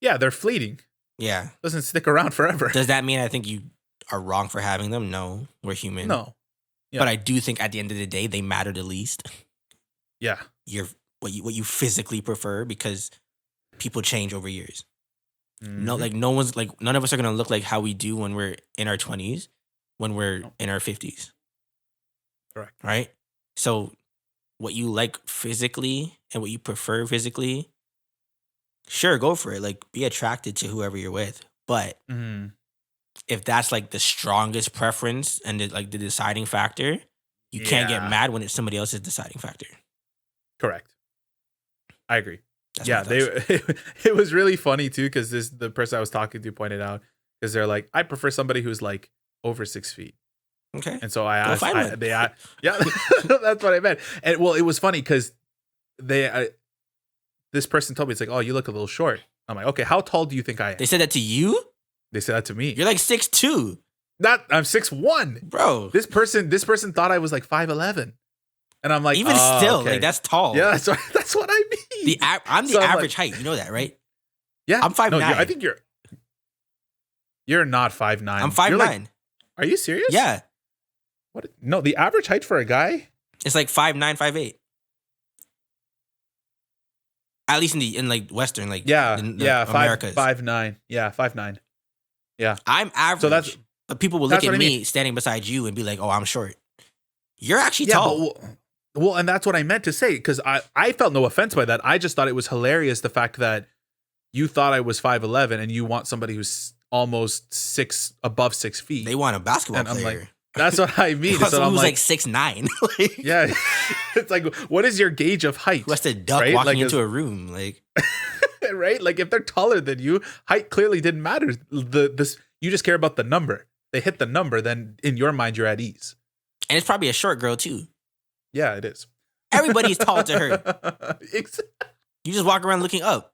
Speaker 1: Yeah, they're fleeting.
Speaker 2: Yeah.
Speaker 1: Doesn't stick around forever.
Speaker 2: Does that mean I think you are wrong for having them? No, we're human.
Speaker 1: No. Yeah.
Speaker 2: But I do think at the end of the day, they matter the least.
Speaker 1: Yeah.
Speaker 2: What you physically prefer, because people change over years.
Speaker 1: Mm-hmm.
Speaker 2: No, like none of us are gonna look like how we do when we're in our 20s, when we're in our 50s.
Speaker 1: Correct.
Speaker 2: Right? So what you like physically and what you prefer physically, sure, go for it. Like, be attracted to whoever you're with. But if that's like the strongest preference and the deciding factor, you can't get mad when it's somebody else's deciding factor.
Speaker 1: Correct. I agree. It was really funny too, because the person I was talking to pointed out, because they're like, I prefer somebody who's like over 6 feet.
Speaker 2: Okay.
Speaker 1: And so I asked, that's what I meant. And well, it was funny because this person told me, it's like, oh, you look a little short. I'm like, okay, how tall do you think I am?
Speaker 2: They said that to you?
Speaker 1: They said that to me.
Speaker 2: You're like 6'2".
Speaker 1: I'm 6'1".
Speaker 2: Bro.
Speaker 1: This person thought I was like 5'11". And I'm like,
Speaker 2: even still,
Speaker 1: okay.
Speaker 2: like, that's tall.
Speaker 1: Yeah, that's what I mean.
Speaker 2: I'm the average height. You know that, right?
Speaker 1: Yeah.
Speaker 2: I'm 5'9".
Speaker 1: No, I think you're not 5'9".
Speaker 2: I'm 5'9".
Speaker 1: Like, are you serious?
Speaker 2: Yeah.
Speaker 1: What? No, the average height for a guy?
Speaker 2: It's like 5'9", 5'8". At least in like Western, like Americas.
Speaker 1: 5'9". Yeah, 5'9". Yeah.
Speaker 2: I'm average. So but people will look at me standing beside you and be like, oh, I'm short. You're actually tall.
Speaker 1: Well, and that's what I meant to say, because I felt no offense by that. I just thought it was hilarious, the fact that you thought I was 5'11" and you want somebody who's almost above 6 feet.
Speaker 2: They want a basketball player.
Speaker 1: I'm like, that's what I mean.
Speaker 2: So who's like 6'9".
Speaker 1: Yeah. It's like, what is your gauge of height?
Speaker 2: Who has to duck walking into a room? Like,
Speaker 1: right? Like, if they're taller than you, height clearly didn't matter. You just care about the number. They hit the number, then in your mind, you're at ease.
Speaker 2: And it's probably a short girl too.
Speaker 1: Yeah, it is.
Speaker 2: Everybody's tall to her. You just walk around looking up.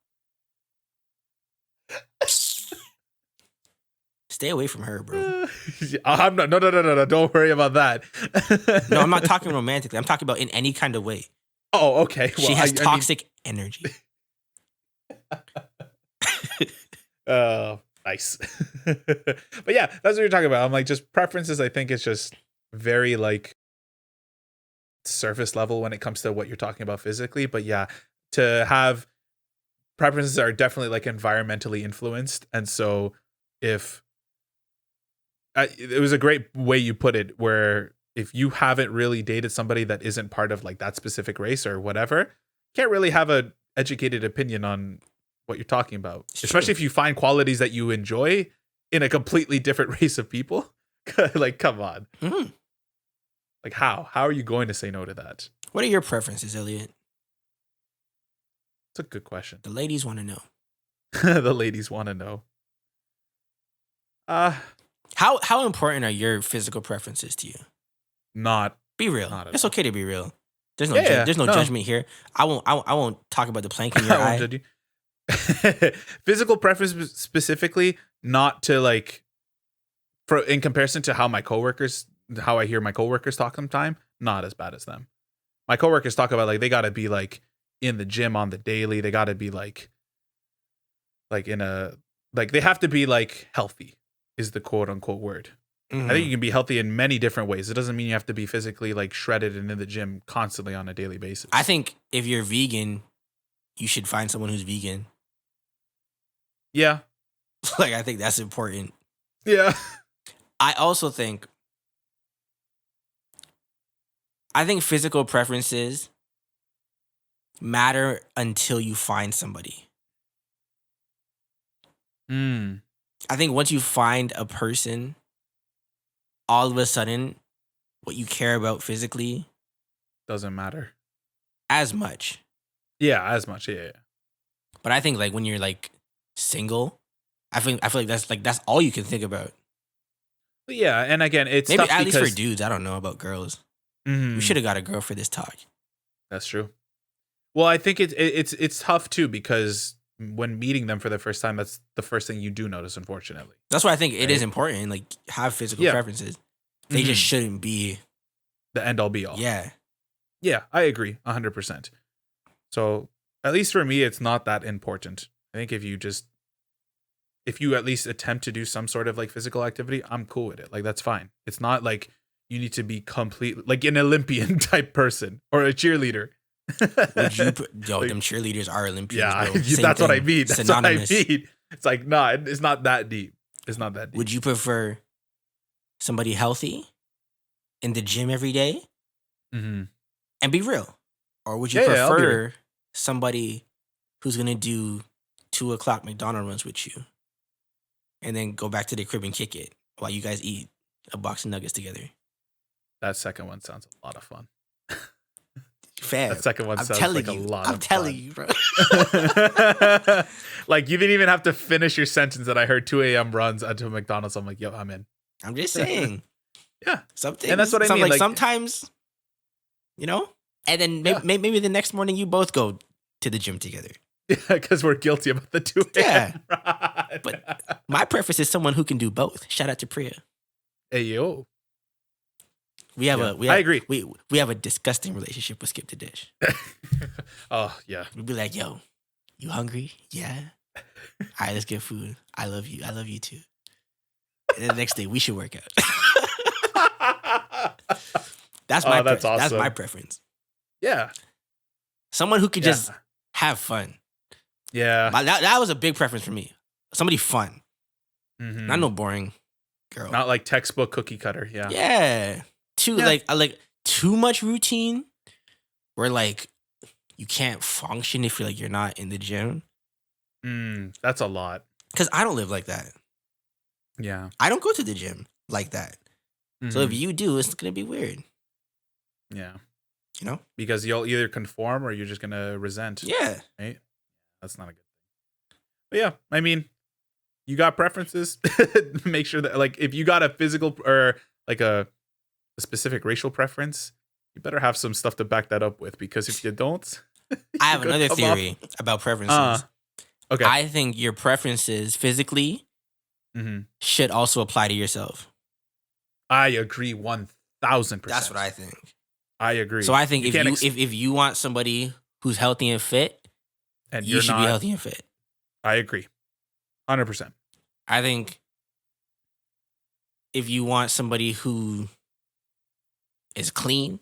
Speaker 2: Stay away from her, bro.
Speaker 1: I'm not. No. Don't worry about that.
Speaker 2: No, I'm not talking romantically. I'm talking about in any kind of way.
Speaker 1: Oh, okay.
Speaker 2: Well, she has toxic energy.
Speaker 1: Oh, nice. But yeah, that's what you're talking about. I'm like, just preferences. I think it's just very like surface level when it comes to what you're talking about physically. But yeah, to have preferences are definitely like environmentally influenced, and so if it was a great way you put it, where if you haven't really dated somebody that isn't part of like that specific race or whatever, can't really have a educated opinion on what you're talking about, especially if you find qualities that you enjoy in a completely different race of people. Like, come on.
Speaker 2: Mm-hmm.
Speaker 1: Like, how are you going to say no to that?
Speaker 2: What are your preferences, Eliott?
Speaker 1: It's a good question.
Speaker 2: The ladies want to know.
Speaker 1: The ladies want to know.
Speaker 2: How important are your physical preferences to you?
Speaker 1: Not.
Speaker 2: Be real.
Speaker 1: Not
Speaker 2: It's okay to be real. There's no
Speaker 1: no.
Speaker 2: judgment here. I won't talk about the plank in your
Speaker 1: I
Speaker 2: eye.
Speaker 1: won't judge you. Physical preference specifically, not to like, for in comparison to how I hear my coworkers talk sometimes, not as bad as them. My coworkers talk about like they gotta be like in the gym on the daily. They gotta be like in a like they have to be like healthy is the quote unquote word.
Speaker 2: Mm-hmm.
Speaker 1: I think you can be healthy in many different ways. It doesn't mean you have to be physically like shredded and in the gym constantly on a daily basis.
Speaker 2: I think if you're vegan, you should find someone who's vegan.
Speaker 1: Yeah.
Speaker 2: Like, I think that's important.
Speaker 1: Yeah.
Speaker 2: I also think physical preferences matter until you find somebody. I think once you find a person, all of a sudden, what you care about physically
Speaker 1: doesn't matter
Speaker 2: as much.
Speaker 1: Yeah, as much. Yeah.
Speaker 2: But I think like when you're like single, I feel like that's all you can think about.
Speaker 1: But yeah, and again, it's
Speaker 2: maybe
Speaker 1: tough
Speaker 2: at
Speaker 1: because,
Speaker 2: least for dudes. I don't know about girls. We should have got a girl for this talk.
Speaker 1: That's true. Well, I think it's tough too because when meeting them for the first time, that's the first thing you do notice. Unfortunately,
Speaker 2: that's why I think it is important. Like, have physical preferences. They just shouldn't be
Speaker 1: the end all be all. Yeah, I agree 100%. So at least for me, it's not that important. I think if you at least attempt to do some sort of like physical activity, I'm cool with it. Like, that's fine. It's not like you need to be completely like an Olympian type person or a cheerleader.
Speaker 2: Them cheerleaders are Olympians.
Speaker 1: Yeah,
Speaker 2: bro.
Speaker 1: That's what I mean. That's
Speaker 2: synonymous.
Speaker 1: what I mean. It's like, nah, it's not that deep. It's not that deep.
Speaker 2: Would you prefer somebody healthy in the gym every day? And be real? Or would you prefer somebody who's going to do 2:00 McDonald's runs with you and then go back to the crib and kick it while you guys eat a box of nuggets together?
Speaker 1: That second one sounds a lot of fun.
Speaker 2: Fam,
Speaker 1: that second one sounds like a lot of fun.
Speaker 2: I'm telling you, bro.
Speaker 1: Like, you didn't even have to finish your sentence that I heard 2 a.m. runs into McDonald's. I'm like, yo, I'm in.
Speaker 2: I'm just saying.
Speaker 1: Yeah.
Speaker 2: Something.
Speaker 1: And that's what I mean.
Speaker 2: Like sometimes, you know? And then maybe the next morning you both go to the gym together.
Speaker 1: Yeah, because we're guilty about the 2 a.m. run.
Speaker 2: But my preference is someone who can do both. Shout out to Priya.
Speaker 1: Hey, yo.
Speaker 2: I
Speaker 1: agree.
Speaker 2: We have a disgusting relationship with Skip the Dish.
Speaker 1: Oh, yeah.
Speaker 2: We'd be like, yo, you hungry? Yeah. All right, let's get food. I love you. I love you too. And then the next day, we should work out. That's my preference.
Speaker 1: Awesome.
Speaker 2: That's my preference.
Speaker 1: Yeah.
Speaker 2: Someone who could just have fun.
Speaker 1: Yeah.
Speaker 2: That was a big preference for me. Somebody fun. Not no boring girl.
Speaker 1: Not like textbook cookie cutter. Yeah.
Speaker 2: Yeah. Like too much routine where like you can't function if you're not in the gym.
Speaker 1: That's a lot.
Speaker 2: Because I don't live like that.
Speaker 1: Yeah.
Speaker 2: I don't go to the gym like that. So if you do, it's gonna be weird.
Speaker 1: Yeah.
Speaker 2: You know?
Speaker 1: Because you'll either conform or you're just gonna resent.
Speaker 2: Yeah.
Speaker 1: Right? That's not a good thing. But yeah, I mean, you got preferences. Make sure that, like, if you got a physical or like a specific racial preference, you better have some stuff to back that up with, because if you don't,
Speaker 2: I have another theory about preferences.
Speaker 1: Okay.
Speaker 2: I think your preferences physically should also apply to yourself.
Speaker 1: I agree 1,000%.
Speaker 2: That's what I think.
Speaker 1: I agree.
Speaker 2: So I think if you want somebody who's healthy and fit,
Speaker 1: and
Speaker 2: you should be healthy and fit.
Speaker 1: I agree. 100%.
Speaker 2: I think if you want somebody who is clean,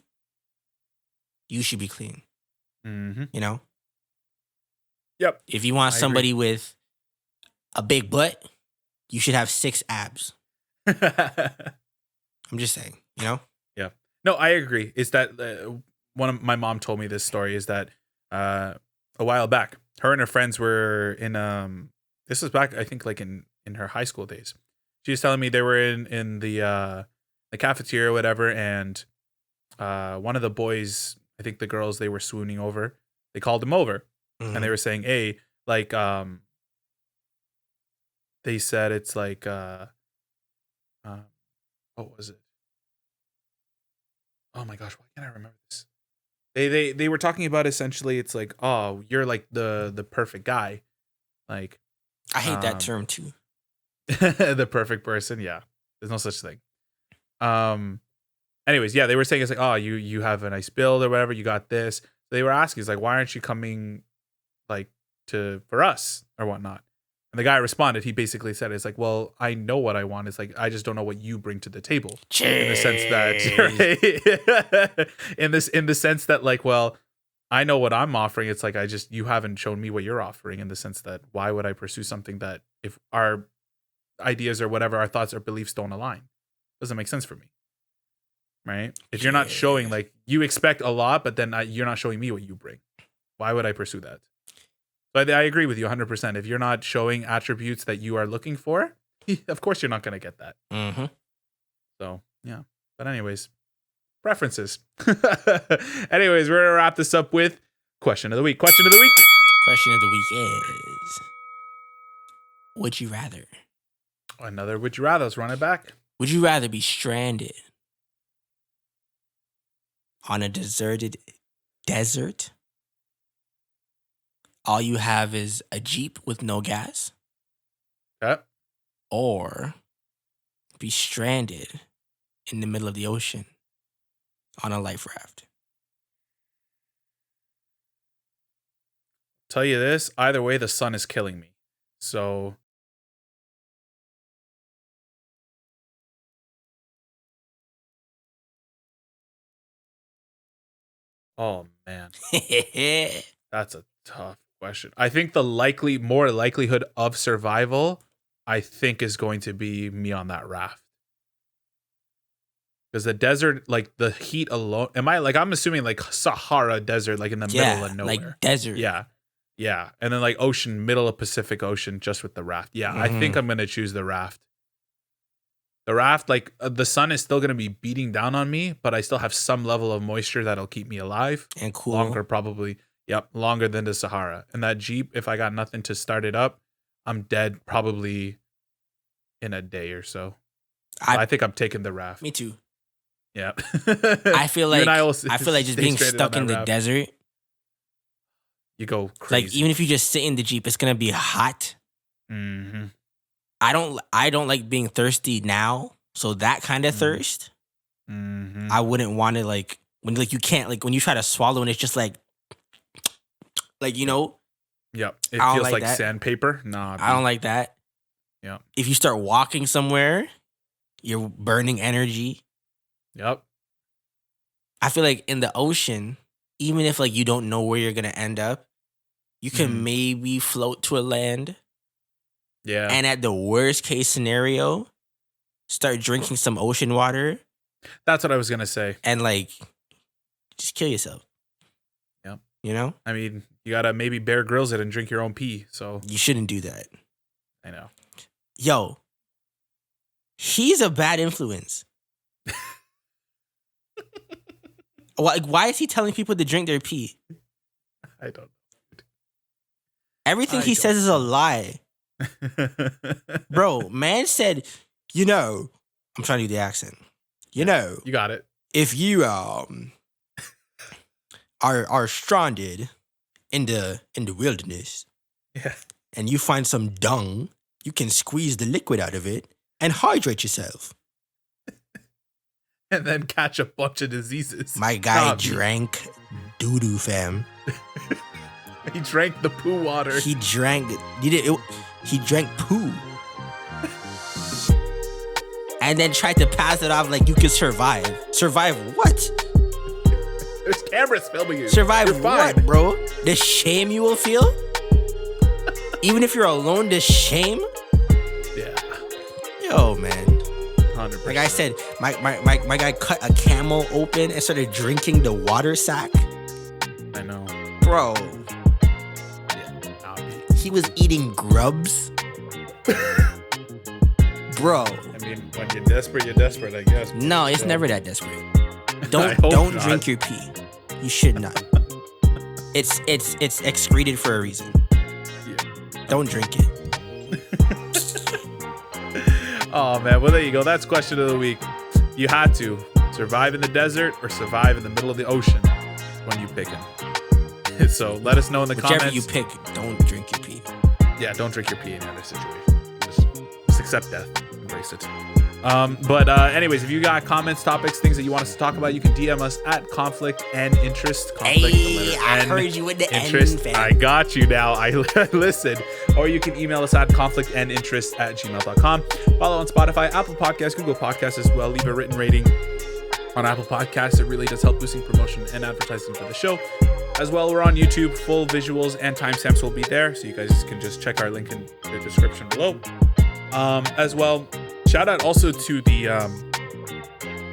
Speaker 2: you should be clean. You know?
Speaker 1: Yep.
Speaker 2: If you want
Speaker 1: I
Speaker 2: somebody with a big butt, you should have 6 abs. I'm just saying, you know?
Speaker 1: Yeah. No, I agree. Is that one of my mom told me this story is that a while back, her and her friends were in this was back I think like in her high school days. She was telling me they were in the cafeteria or whatever, and one of the boys, I think the girls they were swooning over, they called him over, and they were saying, "Hey, like they said it's like what was it? Oh my gosh, why can't I remember this? They were talking about essentially it's like, oh, you're like the perfect guy. Like
Speaker 2: I hate that term too.
Speaker 1: the perfect person, yeah. There's no such thing. Anyways, yeah, they were saying it's like, oh, you have a nice build or whatever, you got this. They were asking, it's like, why aren't you coming like for us or whatnot? And the guy responded, he basically said, it's like, well, I know what I want. It's like, I just don't know what you bring to the table.
Speaker 2: Cheers.
Speaker 1: In the sense that in the sense that like, well, I know what I'm offering. It's like, you haven't shown me what you're offering, in the sense that why would I pursue something that if our ideas or whatever, our thoughts or beliefs don't align? Doesn't make sense for me. Right? If you're not showing, like, you expect a lot, but then you're not showing me what you bring. Why would I pursue that? But I agree with you 100%. If you're not showing attributes that you are looking for, of course you're not going to get that.
Speaker 2: Mm-hmm.
Speaker 1: So, yeah. But anyways, preferences. Anyways, we're going to wrap this up with question of the week. Question of the week.
Speaker 2: Question of the week is, would you rather?
Speaker 1: Another would you rather. Let's run it back.
Speaker 2: Would you rather be stranded on a deserted desert? All you have is a Jeep with no gas?
Speaker 1: Okay.
Speaker 2: Or be stranded in the middle of the ocean on a life raft?
Speaker 1: Tell you this, either way, the sun is killing me. So oh man. That's a tough question. I think the more likelihood of survival, I think, is going to be me on that raft. Because the desert, like the heat alone, I'm assuming like Sahara desert, like in the middle of nowhere.
Speaker 2: Like desert.
Speaker 1: Yeah. Yeah. And then like ocean, middle of Pacific Ocean, just with the raft. Yeah. I think I'm going to choose the raft. The raft, like the sun is still going to be beating down on me, but I still have some level of moisture that'll keep me alive.
Speaker 2: And cool.
Speaker 1: Longer, probably. Yep. Longer than the Sahara. And that Jeep, if I got nothing to start it up, I'm dead probably in a day or so. I think I'm taking the raft.
Speaker 2: Me too.
Speaker 1: Yeah.
Speaker 2: I feel like just being stuck in the desert.
Speaker 1: You go crazy.
Speaker 2: Like even if you just sit in the Jeep, it's gonna be hot.
Speaker 1: Mm-hmm.
Speaker 2: I don't like being thirsty now. So that kind of thirst, I wouldn't want to like when like you can't like when you try to swallow and it's just like you know.
Speaker 1: Yep. It feels like sandpaper. Nah.
Speaker 2: I don't like that.
Speaker 1: Yeah.
Speaker 2: If you start walking somewhere, you're burning energy.
Speaker 1: Yep.
Speaker 2: I feel like in the ocean, even if like you don't know where you're gonna end up, you can maybe float to a land.
Speaker 1: Yeah.
Speaker 2: And at the worst case scenario, start drinking some ocean water.
Speaker 1: That's what I was gonna say.
Speaker 2: And like, just kill yourself.
Speaker 1: Yep.
Speaker 2: You know?
Speaker 1: I mean, you gotta maybe Bear Grylls it and drink your own pee. So
Speaker 2: you shouldn't do that.
Speaker 1: I know.
Speaker 2: Yo, he's a bad influence. Like, why is he telling people to drink their pee?
Speaker 1: I don't know.
Speaker 2: Everything he says is a lie. Bro, man said, you know, I'm trying to do the accent. You know,
Speaker 1: you got it.
Speaker 2: If you are stranded in the wilderness, and you find some dung, you can squeeze the liquid out of it and hydrate yourself.
Speaker 1: And then catch a bunch of diseases.
Speaker 2: My guy drank doo-doo, fam.
Speaker 1: He drank the poo water.
Speaker 2: He drank poo. And then tried to pass it off like you could survive. Survive what?
Speaker 1: There's cameras filming you.
Speaker 2: Survive what, bro? The shame you will feel? Even if you're alone, this shame.
Speaker 1: Yeah.
Speaker 2: Yo, man.
Speaker 1: 100%.
Speaker 2: Like I said, my guy cut a camel open and started drinking the water sack.
Speaker 1: I know.
Speaker 2: Bro.
Speaker 1: Yeah.
Speaker 2: He was eating grubs. Bro.
Speaker 1: I mean, when you're desperate, I guess.
Speaker 2: No, it's never that desperate.
Speaker 1: I
Speaker 2: Don't
Speaker 1: hope not.
Speaker 2: drink your pee. You should not. It's excreted for a reason.
Speaker 1: Yeah.
Speaker 2: Don't drink it.
Speaker 1: Oh man, well there you go. That's question of the week. You had to survive in the desert or survive in the middle of the ocean when you pick it. So let us know in the
Speaker 2: Whichever
Speaker 1: comments.
Speaker 2: you pick, don't drink your pee.
Speaker 1: Yeah, don't drink your pee in either situation. Just accept death. Embrace it. But anyways, if you got comments, topics, things that you want us to talk about, you can DM us at conflict and interest. Conflict,
Speaker 2: Hey, I heard you with the
Speaker 1: interest.
Speaker 2: N, fam.
Speaker 1: I got you now. I listen. Or you can email us at conflictandinterest@gmail.com. Follow on Spotify, Apple Podcasts, Google Podcasts as well. Leave a written rating on Apple Podcasts. It really does help boosting promotion and advertising for the show. As well, we're on YouTube. Full visuals and timestamps will be there, so you guys can just check our link in the description below. As well, shout out also to the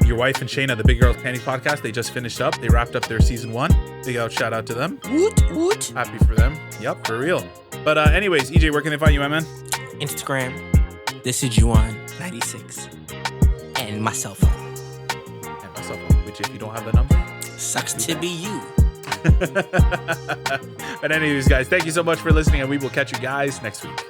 Speaker 1: Your Wife and Shayna, the Big Girls Panties podcast. They just finished up. They wrapped up their season 1. Big out shout out to them.
Speaker 2: Woot woot.
Speaker 1: Happy for them. Yep, for real. But anyways, EJ, where can they find you, my man?
Speaker 2: Instagram. This is Juan96. And my cell phone.
Speaker 1: And my cell phone, which if you don't have the number,
Speaker 2: Sucks to be you.
Speaker 1: But anyways, guys, thank you so much for listening, and we will catch you guys next week.